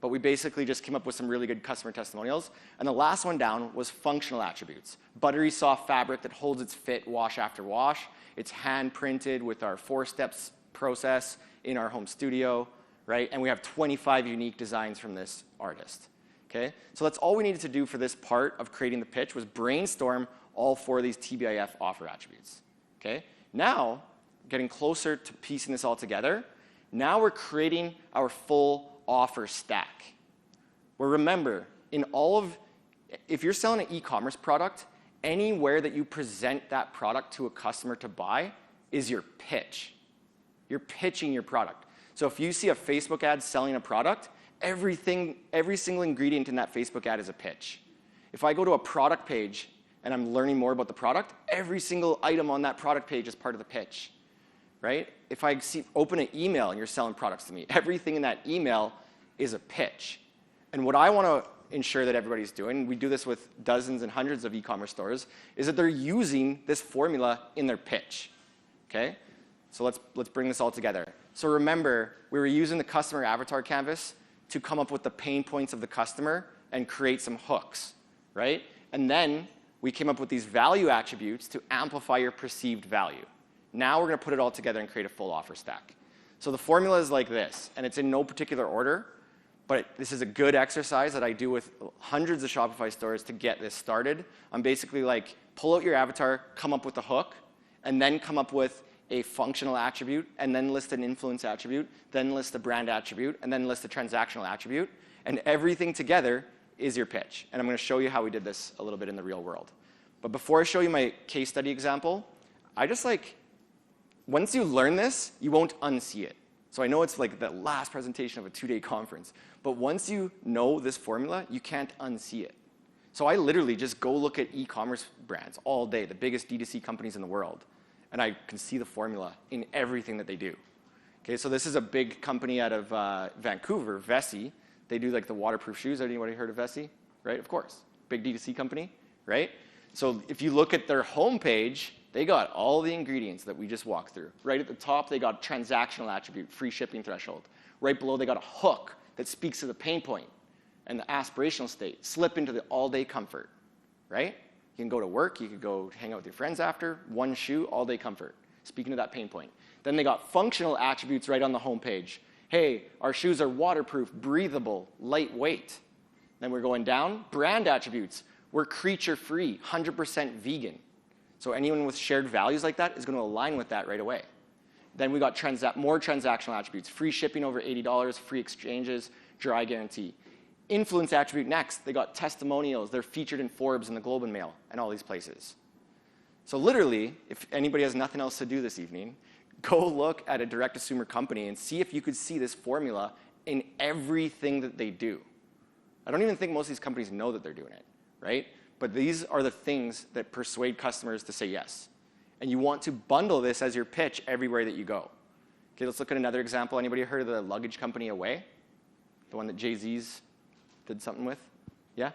But we basically just came up with some really good customer testimonials. And the last one down was functional attributes. Buttery soft fabric that holds its fit wash after wash. It's hand printed with our 4-steps process in our home studio, right? And we have 25 unique designs from this artist, okay? So that's all we needed to do for this part of creating the pitch was brainstorm all 4 of these TBIF offer attributes, okay? Now, getting closer to piecing this all together, now we're creating our full offer stack. Where remember, if you're selling an e-commerce product, anywhere that you present that product to a customer to buy is your pitch. You're pitching your product. So if you see a Facebook ad selling a product, every single ingredient in that Facebook ad is a pitch. If I go to a product page and I'm learning more about the product, every single item on that product page is part of the pitch, right? If I open an email and you're selling products to me, everything in that email is a pitch. And what I want to ensure that everybody's doing, we do this with dozens and hundreds of e-commerce stores, is that they're using this formula in their pitch, okay? So let's bring this all together. So remember, we were using the customer avatar canvas to come up with the pain points of the customer and create some hooks, right? And then we came up with these value attributes to amplify your perceived value. Now we're going to put it all together and create a full offer stack. So the formula is like this, and it's in no particular order. But this is a good exercise that I do with hundreds of Shopify stores to get this started. I'm basically like, pull out your avatar, come up with a hook, and then come up with a functional attribute, and then list an influence attribute, then list a brand attribute, and then list a transactional attribute. And everything together is your pitch. And I'm going to show you how we did this a little bit in the real world. But before I show you my case study example, I just like, once you learn this, you won't unsee it. So I know it's like the last presentation of a 2-day conference, but once you know this formula, you can't unsee it. So I literally just go look at e-commerce brands all day, the biggest D2C companies in the world, and I can see the formula in everything that they do. Okay, so this is a big company out of Vancouver, Vessi. They do like the waterproof shoes. Anybody heard of Vessi? Right, of course. Big D2C company, right? So if you look at their homepage, they got all the ingredients that we just walked through. Right at the top, they got transactional attribute, free shipping threshold. Right below, they got a hook that speaks to the pain point and the aspirational state. Slip into the all-day comfort, right? You can go to work. You could go hang out with your friends after. One shoe, all-day comfort, speaking to that pain point. Then they got functional attributes right on the homepage. Hey, our shoes are waterproof, breathable, lightweight. Then we're going down. Brand attributes. We're creature-free, 100% vegan. So anyone with shared values like that is going to align with that right away. Then we got more transactional attributes, free shipping over $80, free exchanges, dry guarantee. Influence attribute next, they got testimonials. They're featured in Forbes and the Globe and Mail and all these places. So literally, if anybody has nothing else to do this evening, go look at a direct-to-consumer company and see if you could see this formula in everything that they do. I don't even think most of these companies know that they're doing it, right? But these are the things that persuade customers to say yes. And you want to bundle this as your pitch everywhere that you go. Okay, let's look at another example. Anybody heard of the luggage company Away? The one that Jay-Z's did something with? Yeah?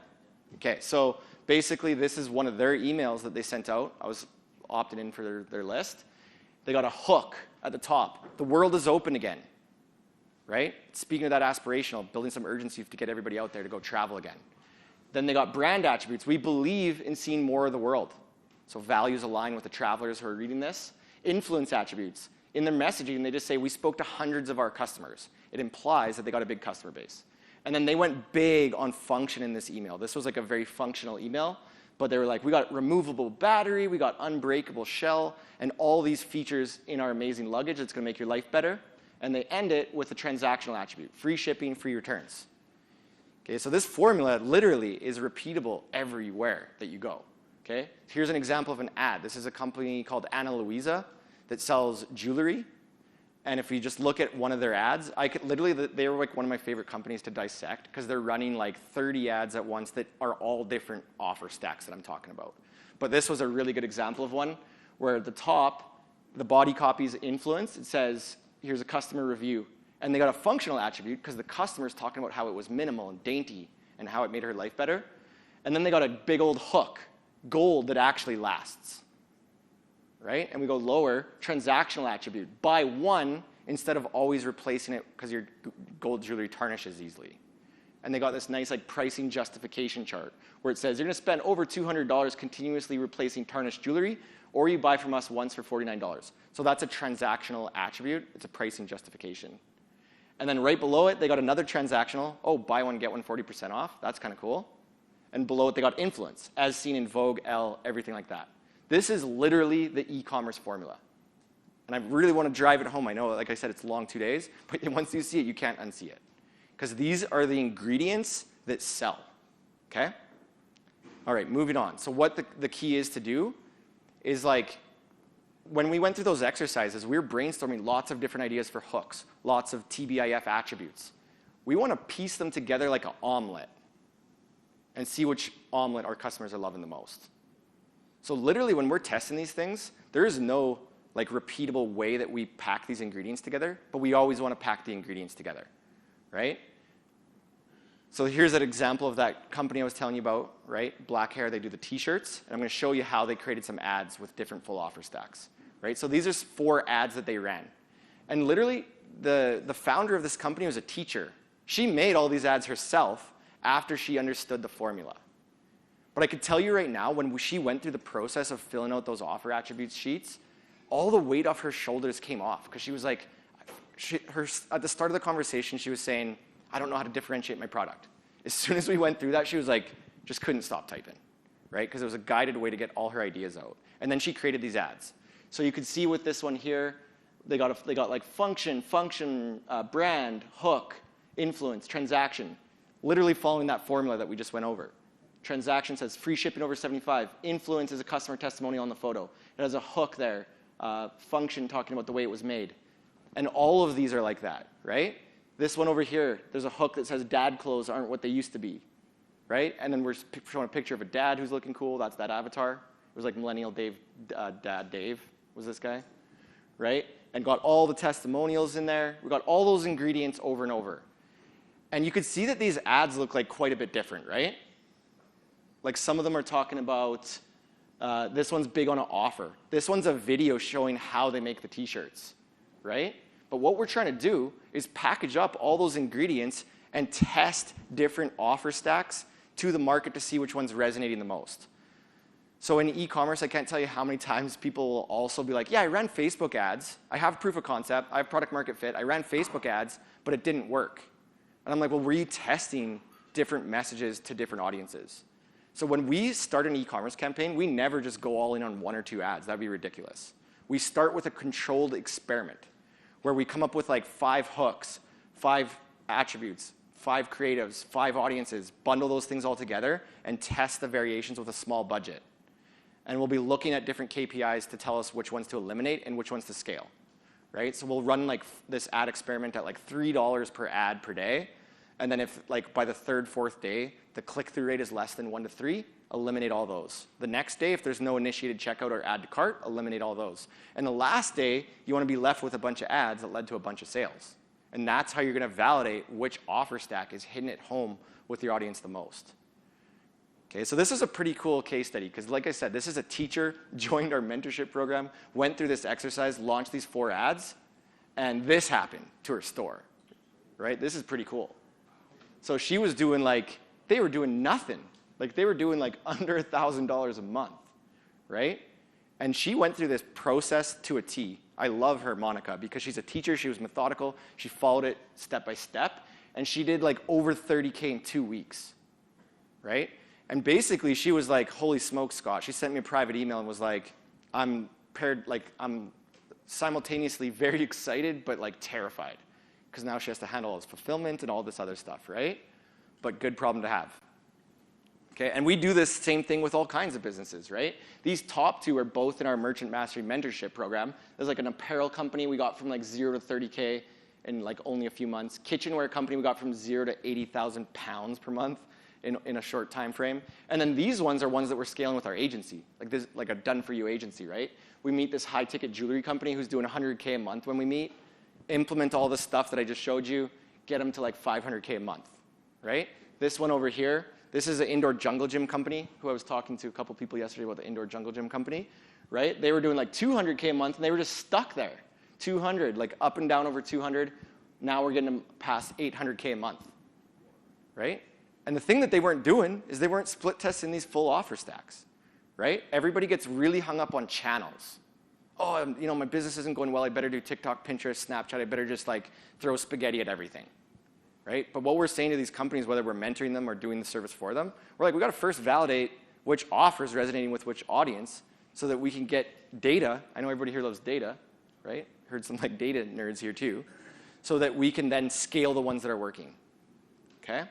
Okay, so basically this is one of their emails that they sent out. I was opted in for their list. They got a hook at the top. The world is open again, right? Speaking of that aspirational, building some urgency to get everybody out there to go travel again. Then they got brand attributes. We believe in seeing more of the world. So values align with the travelers who are reading this. Influence attributes. In their messaging, they just say, we spoke to hundreds of our customers. It implies that they got a big customer base. And then they went big on function in this email. This was like a very functional email. But they were like, we got removable battery, we got unbreakable shell, and all these features in our amazing luggage that's going to make your life better. And they end it with a transactional attribute. Free shipping, free returns. Okay, so this formula literally is repeatable everywhere that you go. Okay, here's an example of an ad. This is a company called Ana Luisa that sells jewelry. And if you just look at one of their ads, I could literally, they were like one of my favorite companies to dissect because they're running like 30 ads at once that are all different offer stacks that I'm talking about. But this was a really good example of one where at the top, the body copy's influence. It says, here's a customer review. And they got a functional attribute because the customer's talking about how it was minimal and dainty and how it made her life better. And then they got a big old hook, gold that actually lasts, right? And we go lower, transactional attribute. Buy one instead of always replacing it because your gold jewelry tarnishes easily. And they got this nice like pricing justification chart where it says you're going to spend over $200 continuously replacing tarnished jewelry, or you buy from us once for $49. So that's a transactional attribute. It's a pricing justification. And then right below it, they got another transactional. Oh, buy one, get one 40% off. That's kind of cool. And below it, they got influence, as seen in Vogue, Elle, everything like that. This is literally the e-commerce formula. And I really want to drive it home. I know, like I said, it's long 2 days. But once you see it, you can't unsee it. Because these are the ingredients that sell. Okay? All right, moving on. So what the key is to do is like, when we went through those exercises, we were brainstorming lots of different ideas for hooks, lots of TBIF attributes. We want to piece them together like an omelet and see which omelet our customers are loving the most. So literally, when we're testing these things, there is no like repeatable way that we pack these ingredients together, but we always want to pack the ingredients together, right? So here's an example of that company I was telling you about, right? Black hair, they do the t-shirts. And I'm going to show you how they created some ads with different full offer stacks, right? So these are 4 ads that they ran. And literally, the founder of this company was a teacher. She made all these ads herself after she understood the formula. But I could tell you right now, when she went through the process of filling out those offer attributes sheets, all the weight off her shoulders came off. Because she was like, at the start of the conversation, she was saying, I don't know how to differentiate my product. As soon as we went through that, she was like, just couldn't stop typing, right? Because it was a guided way to get all her ideas out. And then she created these ads. So you could see with this one here, they got like function, brand, hook, influence, transaction, literally following that formula that we just went over. Transaction says free shipping over 75. Influence is a customer testimonial on the photo. It has a hook there. Function talking about the way it was made. And all of these are like that, right? This one over here, there's a hook that says dad clothes aren't what they used to be, right? And then we're showing a picture of a dad who's looking cool. That's that avatar. It was like Millennial Dave, Dad Dave was this guy, right? And got all the testimonials in there. We got all those ingredients over and over. And you could see that these ads look like quite a bit different, right? Like some of them are talking about, this one's big on an offer. This one's a video showing how they make the t-shirts, right? But what we're trying to do is package up all those ingredients and test different offer stacks to the market to see which one's resonating the most. So in e-commerce, I can't tell you how many times people will also be like, yeah, I ran Facebook ads. I have proof of concept. I have product market fit. I ran Facebook ads, but it didn't work. And I'm like, well, were you testing different messages to different audiences? So when we start an e-commerce campaign, we never just go all in on 1 or 2 ads. That'd be ridiculous. We start with a controlled experiment where we come up with like 5 hooks, 5 attributes, 5 creatives, 5 audiences, bundle those things all together, and test the variations with a small budget. And we'll be looking at different KPIs to tell us which ones to eliminate and which ones to scale, right? So we'll run like this ad experiment at like $3 per ad per day. And then if like by the 3rd, 4th day, the click-through rate is less than 1 to 3, eliminate all those. The next day, if there's no initiated checkout or add to cart, eliminate all those. And the last day, you want to be left with a bunch of ads that led to a bunch of sales. And that's how you're going to validate which offer stack is hitting it home with your audience the most. Okay, so this is a pretty cool case study because like I said, this is a teacher, joined our mentorship program, went through this exercise, launched these 4 ads, and this happened to her store, right? This is pretty cool. So she was doing like, they were doing nothing. Like they were doing like under $1,000 a month, right? And she went through this process to a T. I love her, Monica, because she's a teacher. She was methodical. She followed it step by step. And she did like over 30K in 2 weeks, right? And basically she was like, holy smokes, Scott. She sent me a private email and was like, I'm simultaneously very excited, but like terrified. Because now she has to handle all this fulfillment and all this other stuff, right? But good problem to have. Okay, and we do this same thing with all kinds of businesses, right? These top 2 are both in our Merchant Mastery mentorship program. There's like an apparel company we got from like 0 to 30K in like only a few months. Kitchenware company we got from 0 to 80,000 pounds per month. in a short time frame. And then these ones are ones that we're scaling with our agency, like a done-for-you agency, right? We meet this high-ticket jewelry company who's doing 100K a month when we meet, implement all the stuff that I just showed you, get them to like 500K a month, right? This one over here, this is an indoor jungle gym company who I was talking to a couple people yesterday about the indoor jungle gym company, right? They were doing like 200K a month, and they were just stuck there. 200, like up and down over 200. Now we're getting them past 800K a month, right? And the thing that they weren't doing is they weren't split testing these full offer stacks, right? Everybody gets really hung up on channels. Oh, you know, my business isn't going well. I better do TikTok, Pinterest, Snapchat. I better just like throw spaghetti at everything, right? But what we're saying to these companies, whether we're mentoring them or doing the service for them, we're like, we got to first validate which offer is resonating with which audience so that we can get data. I know everybody here loves data, right? Heard some like data nerds here too. So that we can then scale the ones that are working, okay?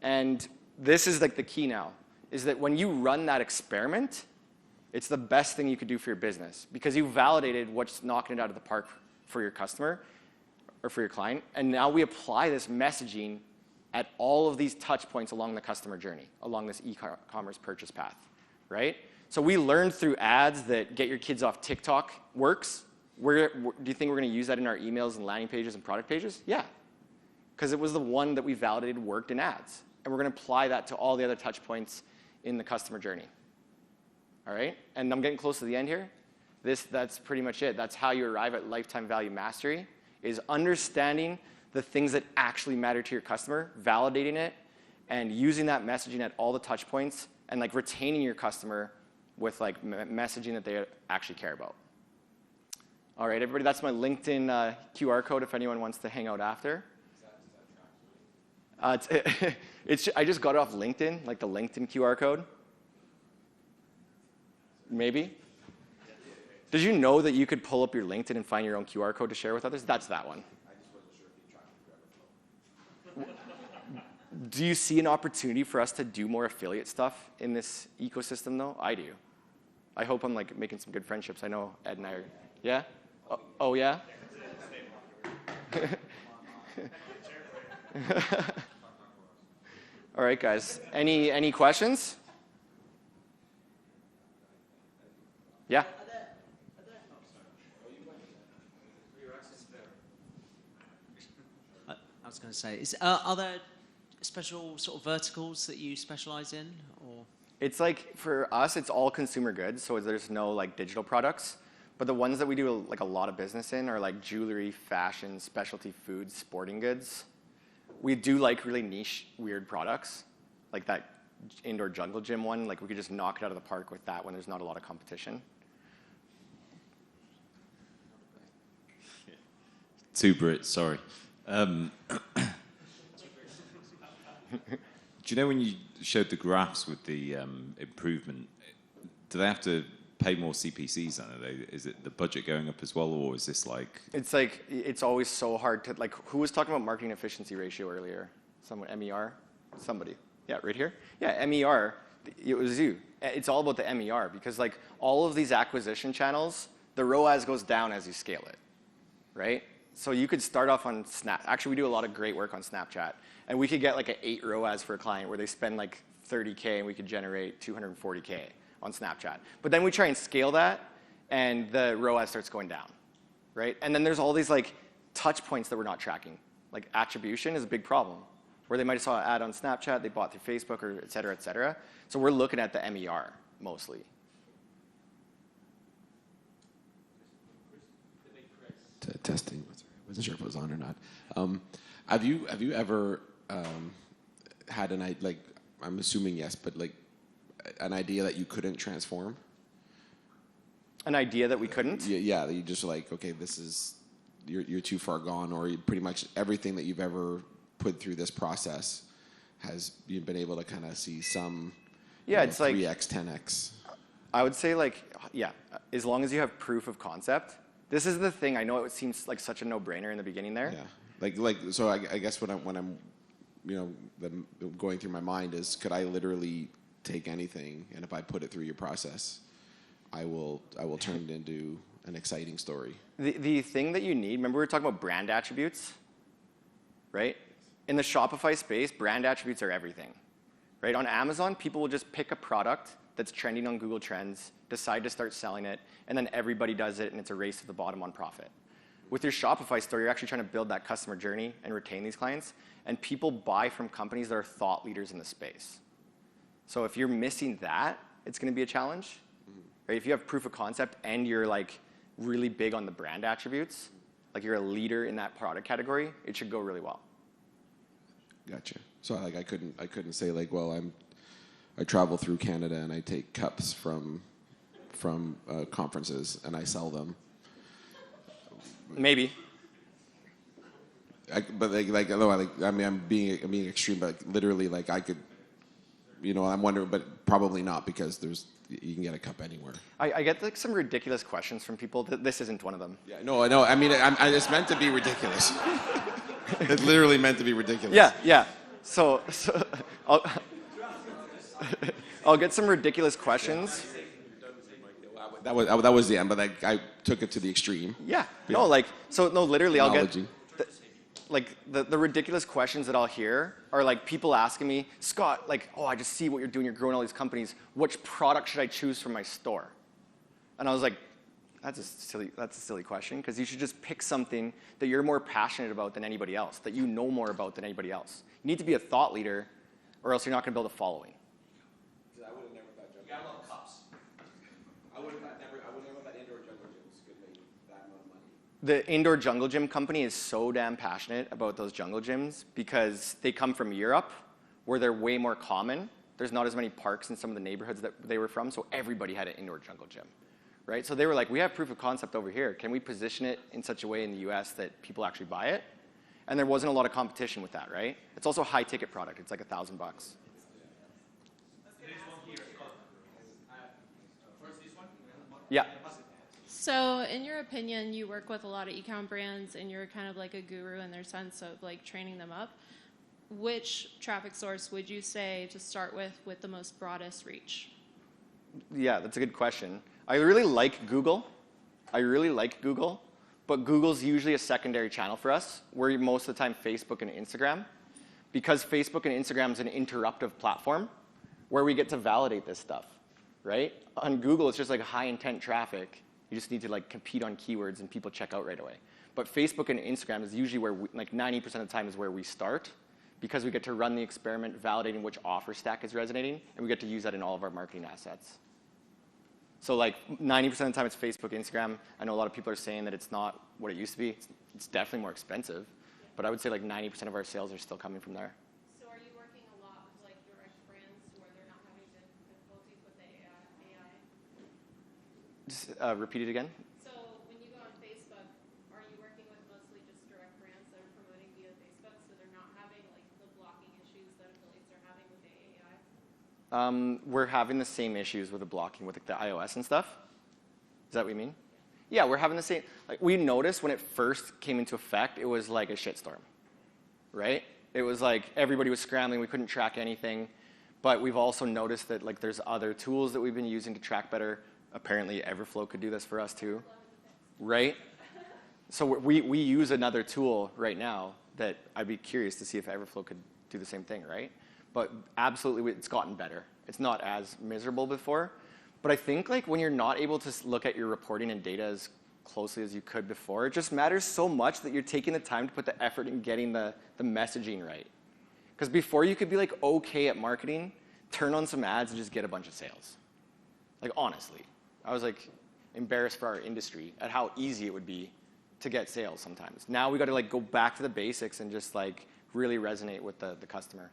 And this is like the key now, is that when you run that experiment, it's the best thing you could do for your business because you validated what's knocking it out of the park for your customer or for your client. And now we apply this messaging at all of these touch points along the customer journey, along this e-commerce purchase path, right? So we learned through ads that get your kids off TikTok works. Do you think we're going to use that in our emails and landing pages and product pages? Yeah, because it was the one that we validated worked in ads. And we're going to apply that to all the other touch points in the customer journey. All right? And I'm getting close to the end here. That's pretty much it. That's how you arrive at lifetime value mastery, is understanding the things that actually matter to your customer, validating it, and using that messaging at all the touch points, and like retaining your customer with like messaging that they actually care about. All right, everybody, that's my LinkedIn QR code if anyone wants to hang out after. I just got it off LinkedIn, like the LinkedIn QR code. Maybe. Did you know that you could pull up your LinkedIn and find your own QR code to share with others? That's that one. I just wasn't sure if you tracked Everflow. Do you see an opportunity for us to do more affiliate stuff in this ecosystem, though? I do. I hope I'm like making some good friendships. I know Ed and I are. Yeah? Oh yeah? All right, guys. Any questions? Yeah. I was going to say, are there special sort of verticals that you specialize in, or? It's like, for us, it's all consumer goods, so there's no like digital products. But the ones that we do like a lot of business in are like jewelry, fashion, specialty foods, sporting goods. We do like really niche, weird products, like that indoor jungle gym one. Like we could just knock it out of the park with that when there's not a lot of competition. Two Brits, sorry. Do you know when you showed the graphs with the improvement, do they have to pay more CPCs then? Is it the budget going up as well, or is this like... It's always so hard to, like, who was talking about marketing efficiency ratio earlier? Someone, MER? Somebody. Yeah, right here? Yeah, MER, it was you. It's all about the MER because like all of these acquisition channels, the ROAS goes down as you scale it, right? So you could start off on actually we do a lot of great work on Snapchat, and we could get like an 8 ROAS for a client where they spend like 30K and we could generate 240K on Snapchat. But then we try and scale that, and the ROAS starts going down, right? And then there's all these like touch points that we're not tracking. Like attribution is a big problem, where they might have saw an ad on Snapchat, they bought through Facebook, or et cetera, et cetera. So we're looking at the MER mostly. Testing. Wasn't sure if it was on or not. Have you ever had like, I'm assuming yes, but like an idea that you couldn't transform? An idea that we couldn't? Yeah, that you just like, okay, this is, you're too far gone, or pretty much everything that you've ever put through this process you've been able to kind of see some, it's 3x, like 10x. I would say like, yeah, as long as you have proof of concept. This is the thing. I know it seems like such a no-brainer in the beginning there. Yeah, so I guess when I'm going through my mind is, could I literally take anything, and if I put it through your process, I will turn it into an exciting story. The thing that you need, remember we were talking about brand attributes, right? In the Shopify space, brand attributes are everything, right? On Amazon, people will just pick a product that's trending on Google Trends, decide to start selling it, and then everybody does it, and it's a race to the bottom on profit. With your Shopify store, you're actually trying to build that customer journey and retain these clients, and people buy from companies that are thought leaders in the space. So if you're missing that, it's going to be a challenge. Right? If you have proof of concept and you're like really big on the brand attributes, like you're a leader in that product category, it should go really well. Gotcha. So like I couldn't say like, well, I travel through Canada and I take cups from conferences and I sell them. Maybe. But I'm being extreme, but literally like I could, I'm wondering, but probably not because you can get a cup anywhere. I get like some ridiculous questions from people. This isn't one of them. Yeah, no, I know. I mean, it's meant to be ridiculous. It's literally meant to be ridiculous. Yeah. So I'll get some ridiculous questions. That was the end, but like I took it to the extreme. Yeah. No, literally, I'll get the ridiculous questions that I'll hear are like people asking me, Scott, like, oh, I just see what you're doing. You're growing all these companies. Which product should I choose for my store? And I was like, that's a silly question because you should just pick something that you're more passionate about than anybody else, that you know more about than anybody else. You need to be a thought leader, or else you're not going to build a following. I would have never thought jungle. You gotta love cups. I would have never thought indoor jungle gyms could make that amount of money. The indoor jungle gym company is so damn passionate about those jungle gyms because they come from Europe, where they're way more common. There's not as many parks in some of the neighborhoods that they were from, so everybody had an indoor jungle gym. Right? So they were like, we have proof of concept over here. Can we position it in such a way in the US that people actually buy it? And there wasn't a lot of competition with that, right? It's also a high ticket product. It's like $1,000. Yeah. So in your opinion, you work with a lot of e-com brands and you're kind of like a guru in their sense of like training them up. Which traffic source would you say to start with the most broadest reach? Yeah, that's a good question. I really like Google, but Google's usually a secondary channel for us. We're most of the time Facebook and Instagram. Because Facebook and Instagram is an interruptive platform where we get to validate this stuff, right? On Google, it's just like high intent traffic. You just need to like compete on keywords and people check out right away. But Facebook and Instagram is usually where like 90% of the time is where we start because we get to run the experiment validating which offer stack is resonating, and we get to use that in all of our marketing assets. So like 90% of the time it's Facebook, Instagram. I know a lot of people are saying that it's not what it used to be. It's definitely more expensive, but I would say like 90% of our sales are still coming from there. So are you working a lot with like direct brands where they're not having difficulties with the AI? Just repeat it again. So when you go on Facebook, are you working with mostly just direct brands that are promoting via Facebook so they're not having like the blocking issues that affiliates are having with the AI? We're having the same issues with the blocking with the iOS and stuff. Is that what you mean? Yeah, we're having the same. Like, we noticed when it first came into effect, it was like a shitstorm, right? It was like everybody was scrambling. We couldn't track anything. But we've also noticed that like there's other tools that we've been using to track better. Apparently, Everflow could do this for us too, right? So we use another tool right now that I'd be curious to see if Everflow could do the same thing, right? But absolutely, it's gotten better. It's not as miserable before. But I think like when you're not able to look at your reporting and data as closely as you could before, it just matters so much that you're taking the time to put the effort in getting the messaging right. Because before you could be like okay at marketing, turn on some ads and just get a bunch of sales. Like honestly, I was like embarrassed for our industry at how easy it would be to get sales sometimes. Now we got to like go back to the basics and just like really resonate with the customer.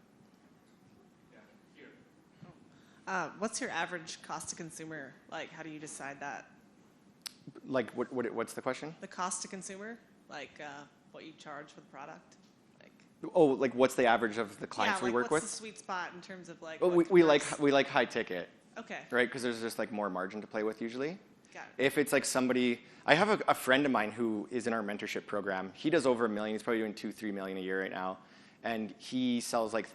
What's your average cost to consumer? Like, how do you decide that? Like, what's the question? The cost to consumer, like what you charge for the product. Like, oh, like what's the average of the clients yeah, we like work what's with? the sweet spot in terms of like? Well, we like high ticket. Okay. Right, because there's just like more margin to play with usually. Got it. If it's like somebody, I have a friend of mine who is in our mentorship program. He does over $1 million. He's probably doing $2-3 million a year right now, and he sells like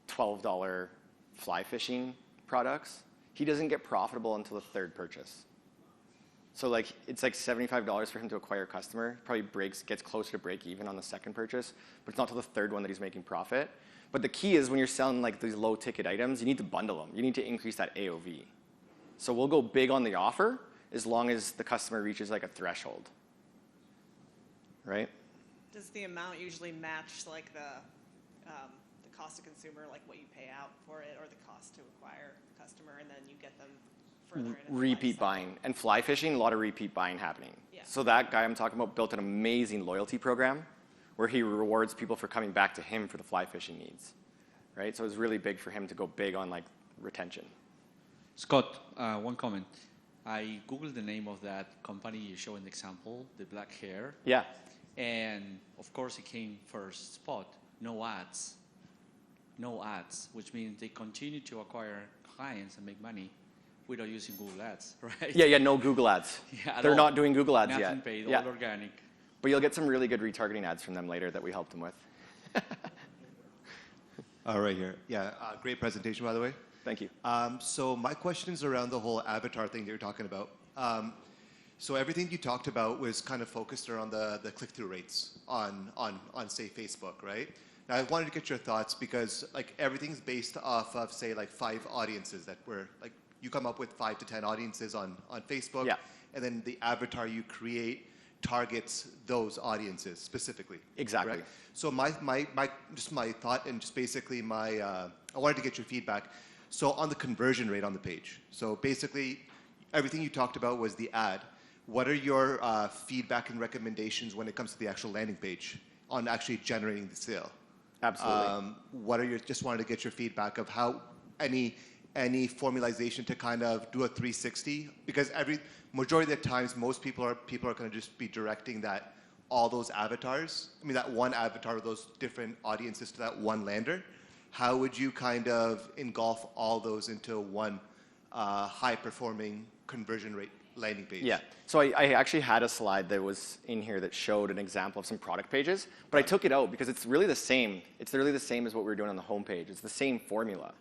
$12 fly fishing products. He doesn't get profitable until the third purchase. So like it's like $75 for him to acquire a customer. Probably gets closer to break even on the second purchase, but it's not till the third one that he's making profit. But the key is when you're selling like these low ticket items, you need to bundle them. You need to increase that AOV. So we'll go big on the offer as long as the customer reaches like a threshold, right? Does the amount usually match like the cost to consumer, like what you pay out for it, or the cost to acquire a customer, and then you get them further in the life Repeat cycle? buying. And fly fishing, a lot of repeat buying happening. Yeah. So that guy I'm talking about built an amazing loyalty program where he rewards people for coming back to him for the fly fishing needs, right? So it was really big for him to go big on like retention. Scott, one comment. I Googled the name of that company you show in the example, the black hair. Yeah. And of course it came first spot, no ads. No ads, which means they continue to acquire clients and make money without using Google Ads, right? Yeah, no Google ads. Yeah, at They're all. not doing Google ads Nothing yet. paid, Yeah. all organic. But you'll get some really good retargeting ads from them later that we helped them with. Right here. Yeah, great presentation, by the way. Thank you. So my question is around the whole avatar thing that you're talking about. So everything you talked about was kind of focused around the click-through rates on say, Facebook, right? Now, I wanted to get your thoughts because like everything's based off of, say, like 5 audiences that were, like, you come up with 5 to 10 audiences on Facebook. Yeah. And then the avatar you create targets those audiences specifically. Exactly. Correct? So my thought and just basically I wanted to get your feedback. So on the conversion rate on the page. So basically everything you talked about was the ad. What are your feedback and recommendations when it comes to the actual landing page on actually generating the sale? Absolutely. Just wanted to get your feedback of how any formalization to kind of do a 360, because majority of the times most people are going to just be directing all those avatars. I mean that one avatar of those different audiences to that one lander. How would you kind of engulf all those into one high performing conversion rate landing page? Yeah. So I actually had a slide that was in here that showed an example of some product pages, but I took it out because it's really the same. It's really the same as what we were doing on the homepage. It's the same formula.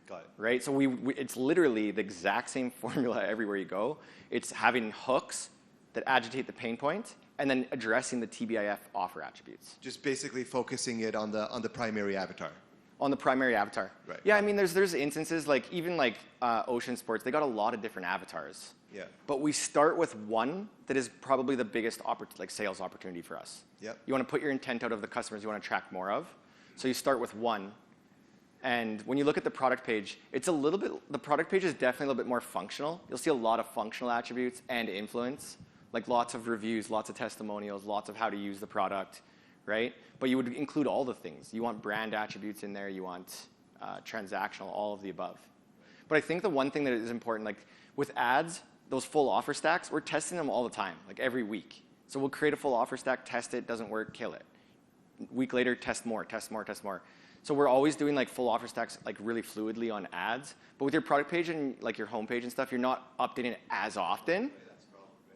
Got it. Right? So it's literally the exact same formula everywhere you go. It's having hooks that agitate the pain point and then addressing the TBIF offer attributes. Just basically focusing it on the primary avatar. On the primary avatar. Right. Yeah, I mean, there's instances like even like Ocean Sports, they got a lot of different avatars. Yeah. But we start with one that is probably the biggest sales opportunity for us. Yep. You want to put your intent out of the customers you want to attract more of. So you start with one. And when you look at the product page, the product page is definitely a little bit more functional. You'll see a lot of functional attributes and influence, like lots of reviews, lots of testimonials, lots of how to use the product, right? But you would include all the things. You want brand attributes in there. You want transactional, all of the above. But I think the one thing that is important, like with ads, those full offer stacks, we're testing them all the time, like every week. So we'll create a full offer stack, test it, doesn't work, kill it. Week later, test more, test more, test more. So we're always doing like full offer stacks like really fluidly on ads. But with your product page and like your homepage and stuff, you're not updating it as often,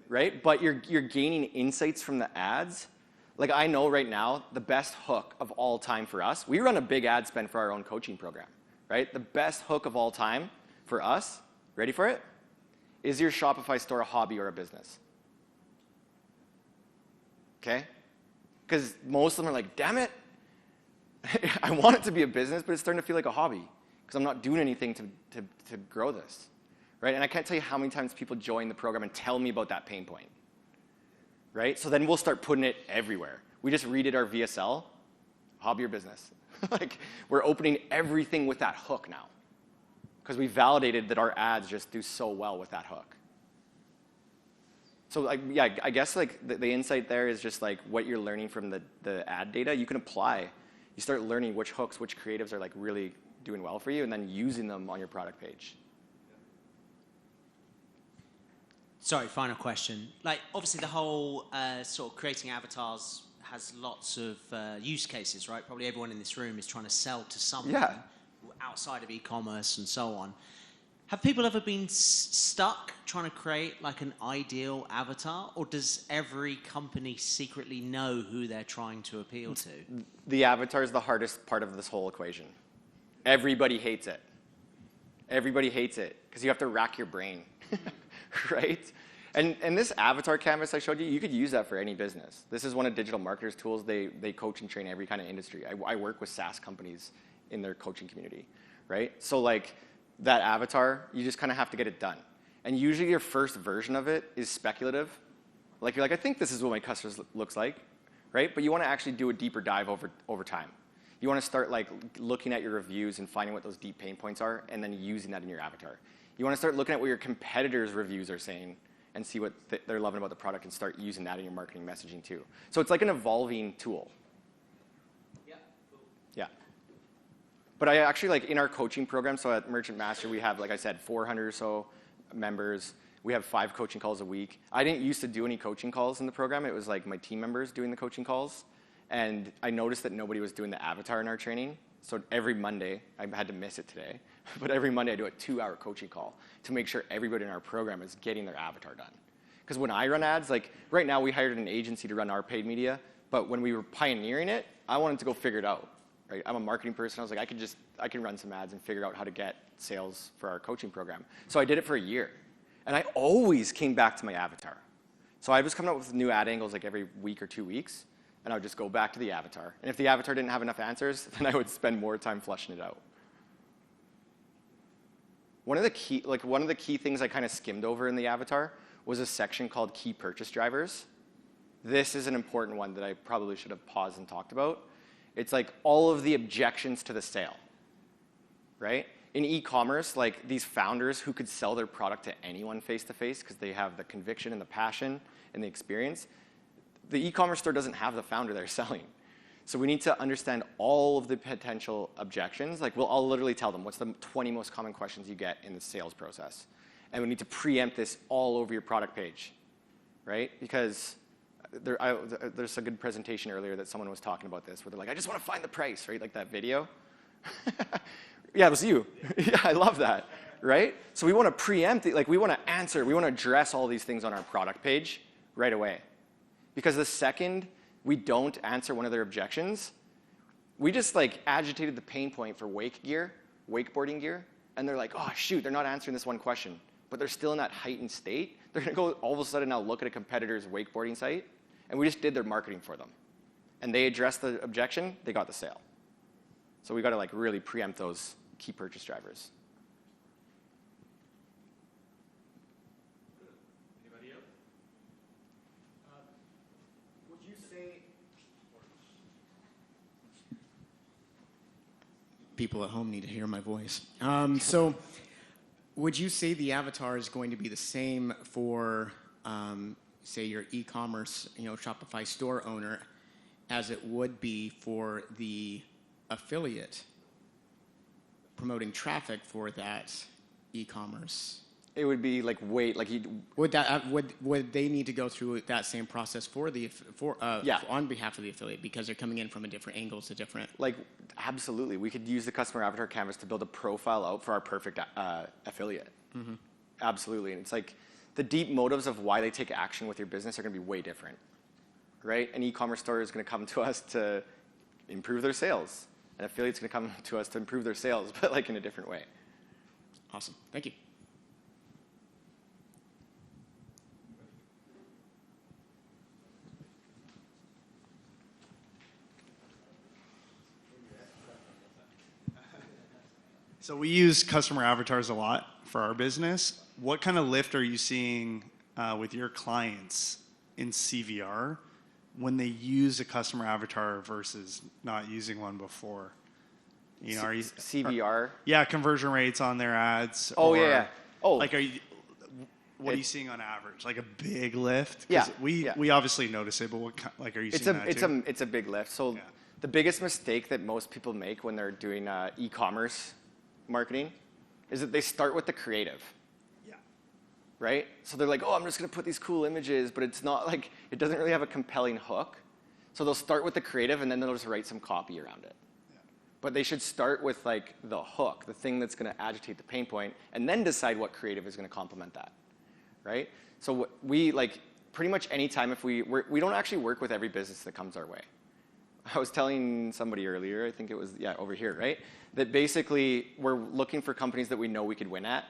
right? But you're gaining insights from the ads. Like I know right now, the best hook of all time for us, we run a big ad spend for our own coaching program, right? The best hook of all time for us, ready for it? Is your Shopify store a hobby or a business? Okay? Because most of them are like, damn it, I want it to be a business, but it's starting to feel like a hobby because I'm not doing anything to grow this, right? And I can't tell you how many times people join the program and tell me about that pain point, right? So then we'll start putting it everywhere. We just redid our VSL, hobby or business. Like we're opening everything with that hook now because we validated that our ads just do so well with that hook. So yeah, I guess like the insight there is just like what you're learning from the ad data, you can apply. You start learning which hooks, which creatives are like really doing well for you and then using them on your product page. Sorry, final question. Like obviously the whole sort of creating avatars has lots of use cases, right? Probably everyone in this room is trying to sell to something outside of e-commerce and so on. Have people ever been stuck trying to create like an ideal avatar, or does every company secretly know who they're trying to appeal to? The avatar is the hardest part of this whole equation. Everybody hates it. Everybody hates it because you have to rack your brain, right? And this avatar canvas I showed you, you could use that for any business. This is one of digital marketers' tools. They coach and train every kind of industry. I work with SaaS companies in their coaching community, right? So like that avatar, you just kind of have to get it done. And usually your first version of it is speculative. Like you're like, I think this is what my customers looks like, right? But you want to actually do a deeper dive over time. You want to start like looking at your reviews and finding what those deep pain points are, and then using that in your avatar. You want to start looking at what your competitors' reviews are saying and see what they're loving about the product, and start using that in your marketing messaging too. So it's like an evolving tool. Yeah. Cool. Yeah. But I actually, like in our coaching program, so at Merchant Master, we have, like I said, 400 or so members. We have 5 coaching calls a week. I didn't used to do any coaching calls in the program. It was like my team members doing the coaching calls. And I noticed that nobody was doing the avatar in our training. So every Monday, I had to miss it today, but every Monday I do a 2-hour coaching call to make sure everybody in our program is getting their avatar done. Because when I run ads, like right now we hired an agency to run our paid media, but when we were pioneering it, I wanted to go figure it out. Right? I'm a marketing person. I was like, I can run some ads and figure out how to get sales for our coaching program. So I did it for a year. And I always came back to my avatar. So I was coming up with new ad angles like every week or 2 weeks. And I would just go back to the avatar. And if the avatar didn't have enough answers, then I would spend more time fleshing it out. One of the key things I kind of skimmed over in the avatar was a section called key purchase drivers. This is an important one that I probably should have paused and talked about. It's like all of the objections to the sale, right? In e-commerce, like these founders who could sell their product to anyone face-to-face because they have the conviction and the passion and the experience, the e-commerce store doesn't have the founder they're selling. So we need to understand all of the potential objections. Like I'll literally tell them what's the 20 most common questions you get in the sales process. And we need to preempt this all over your product page, right? Because there's a good presentation earlier that someone was talking about this, where they're like, I just want to find the price, right? Like that video. Yeah, it was you. Yeah, I love that, right? So we want to preempt it. Like we want to answer, we want to address all these things on our product page right away. Because the second we don't answer one of their objections, we just like agitated the pain point for wakeboarding gear, and they're like, oh shoot, they're not answering this one question, but they're still in that heightened state. They're gonna go all of a sudden now look at a competitor's wakeboarding site, and we just did their marketing for them. And they addressed the objection, they got the sale. So we gotta like really preempt those key purchase drivers. People at home need to hear my voice. So would you say the avatar is going to be the same for, say, your e-commerce, Shopify store owner as it would be for the affiliate promoting traffic for that e-commerce? It would be like would they need to go through that same process yeah. on behalf of the affiliate because they're coming in from a different angle to different? Like absolutely, we could use the customer avatar canvas to build a profile out for our perfect affiliate. Mm-hmm. Absolutely, and it's like the deep motives of why they take action with your business are going to be way different, right? An e-commerce store is going to come to us to improve their sales. An affiliate's going to come to us to improve their sales, but like in a different way. Awesome, thank you. So we use customer avatars a lot for our business. What kind of lift are you seeing with your clients in CVR when they use a customer avatar versus not using one before? Are you CVR? Yeah, conversion rates on their ads. Oh, yeah. Oh, like what are you seeing on average? Like a big lift? Yeah. We obviously notice it, but are you seeing that too? It's a big lift. So the biggest mistake that most people make when they're doing e-commerce marketing is that they start with the creative. Yeah. Right? So they're like, oh, I'm just going to put these cool images, but it's not like, it doesn't really have a compelling hook. So they'll start with the creative and then they'll just write some copy around it. Yeah. But they should start with like the hook, the thing that's going to agitate the pain point, and then decide what creative is going to complement that. Right? So we like pretty much any time if we don't actually work with every business that comes our way. I was telling somebody earlier, I think it was, over here, right? That basically we're looking for companies that we know we could win at.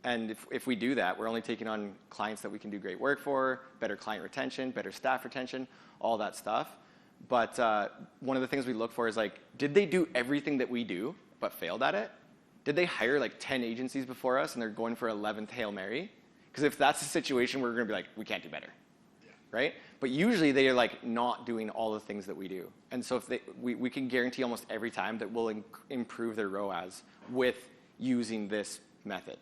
And if we do that, we're only taking on clients that we can do great work for, better client retention, better staff retention, all that stuff. But one of the things we look for is like, did they do everything that we do but failed at it? Did they hire like 10 agencies before us and they're going for 11th Hail Mary? Because if that's the situation, we're going to be like, we can't do better, right? But usually they are like not doing all the things that we do. And so if we can guarantee almost every time that we'll improve their ROAS with using this method.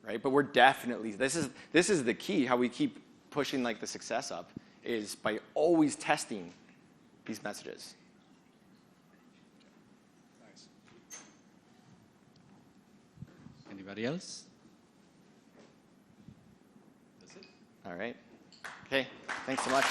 Right? But we're definitely, this is the key, how we keep pushing like the success up, is by always testing these messages. Nice. Anybody else? All right. Okay, thanks so much.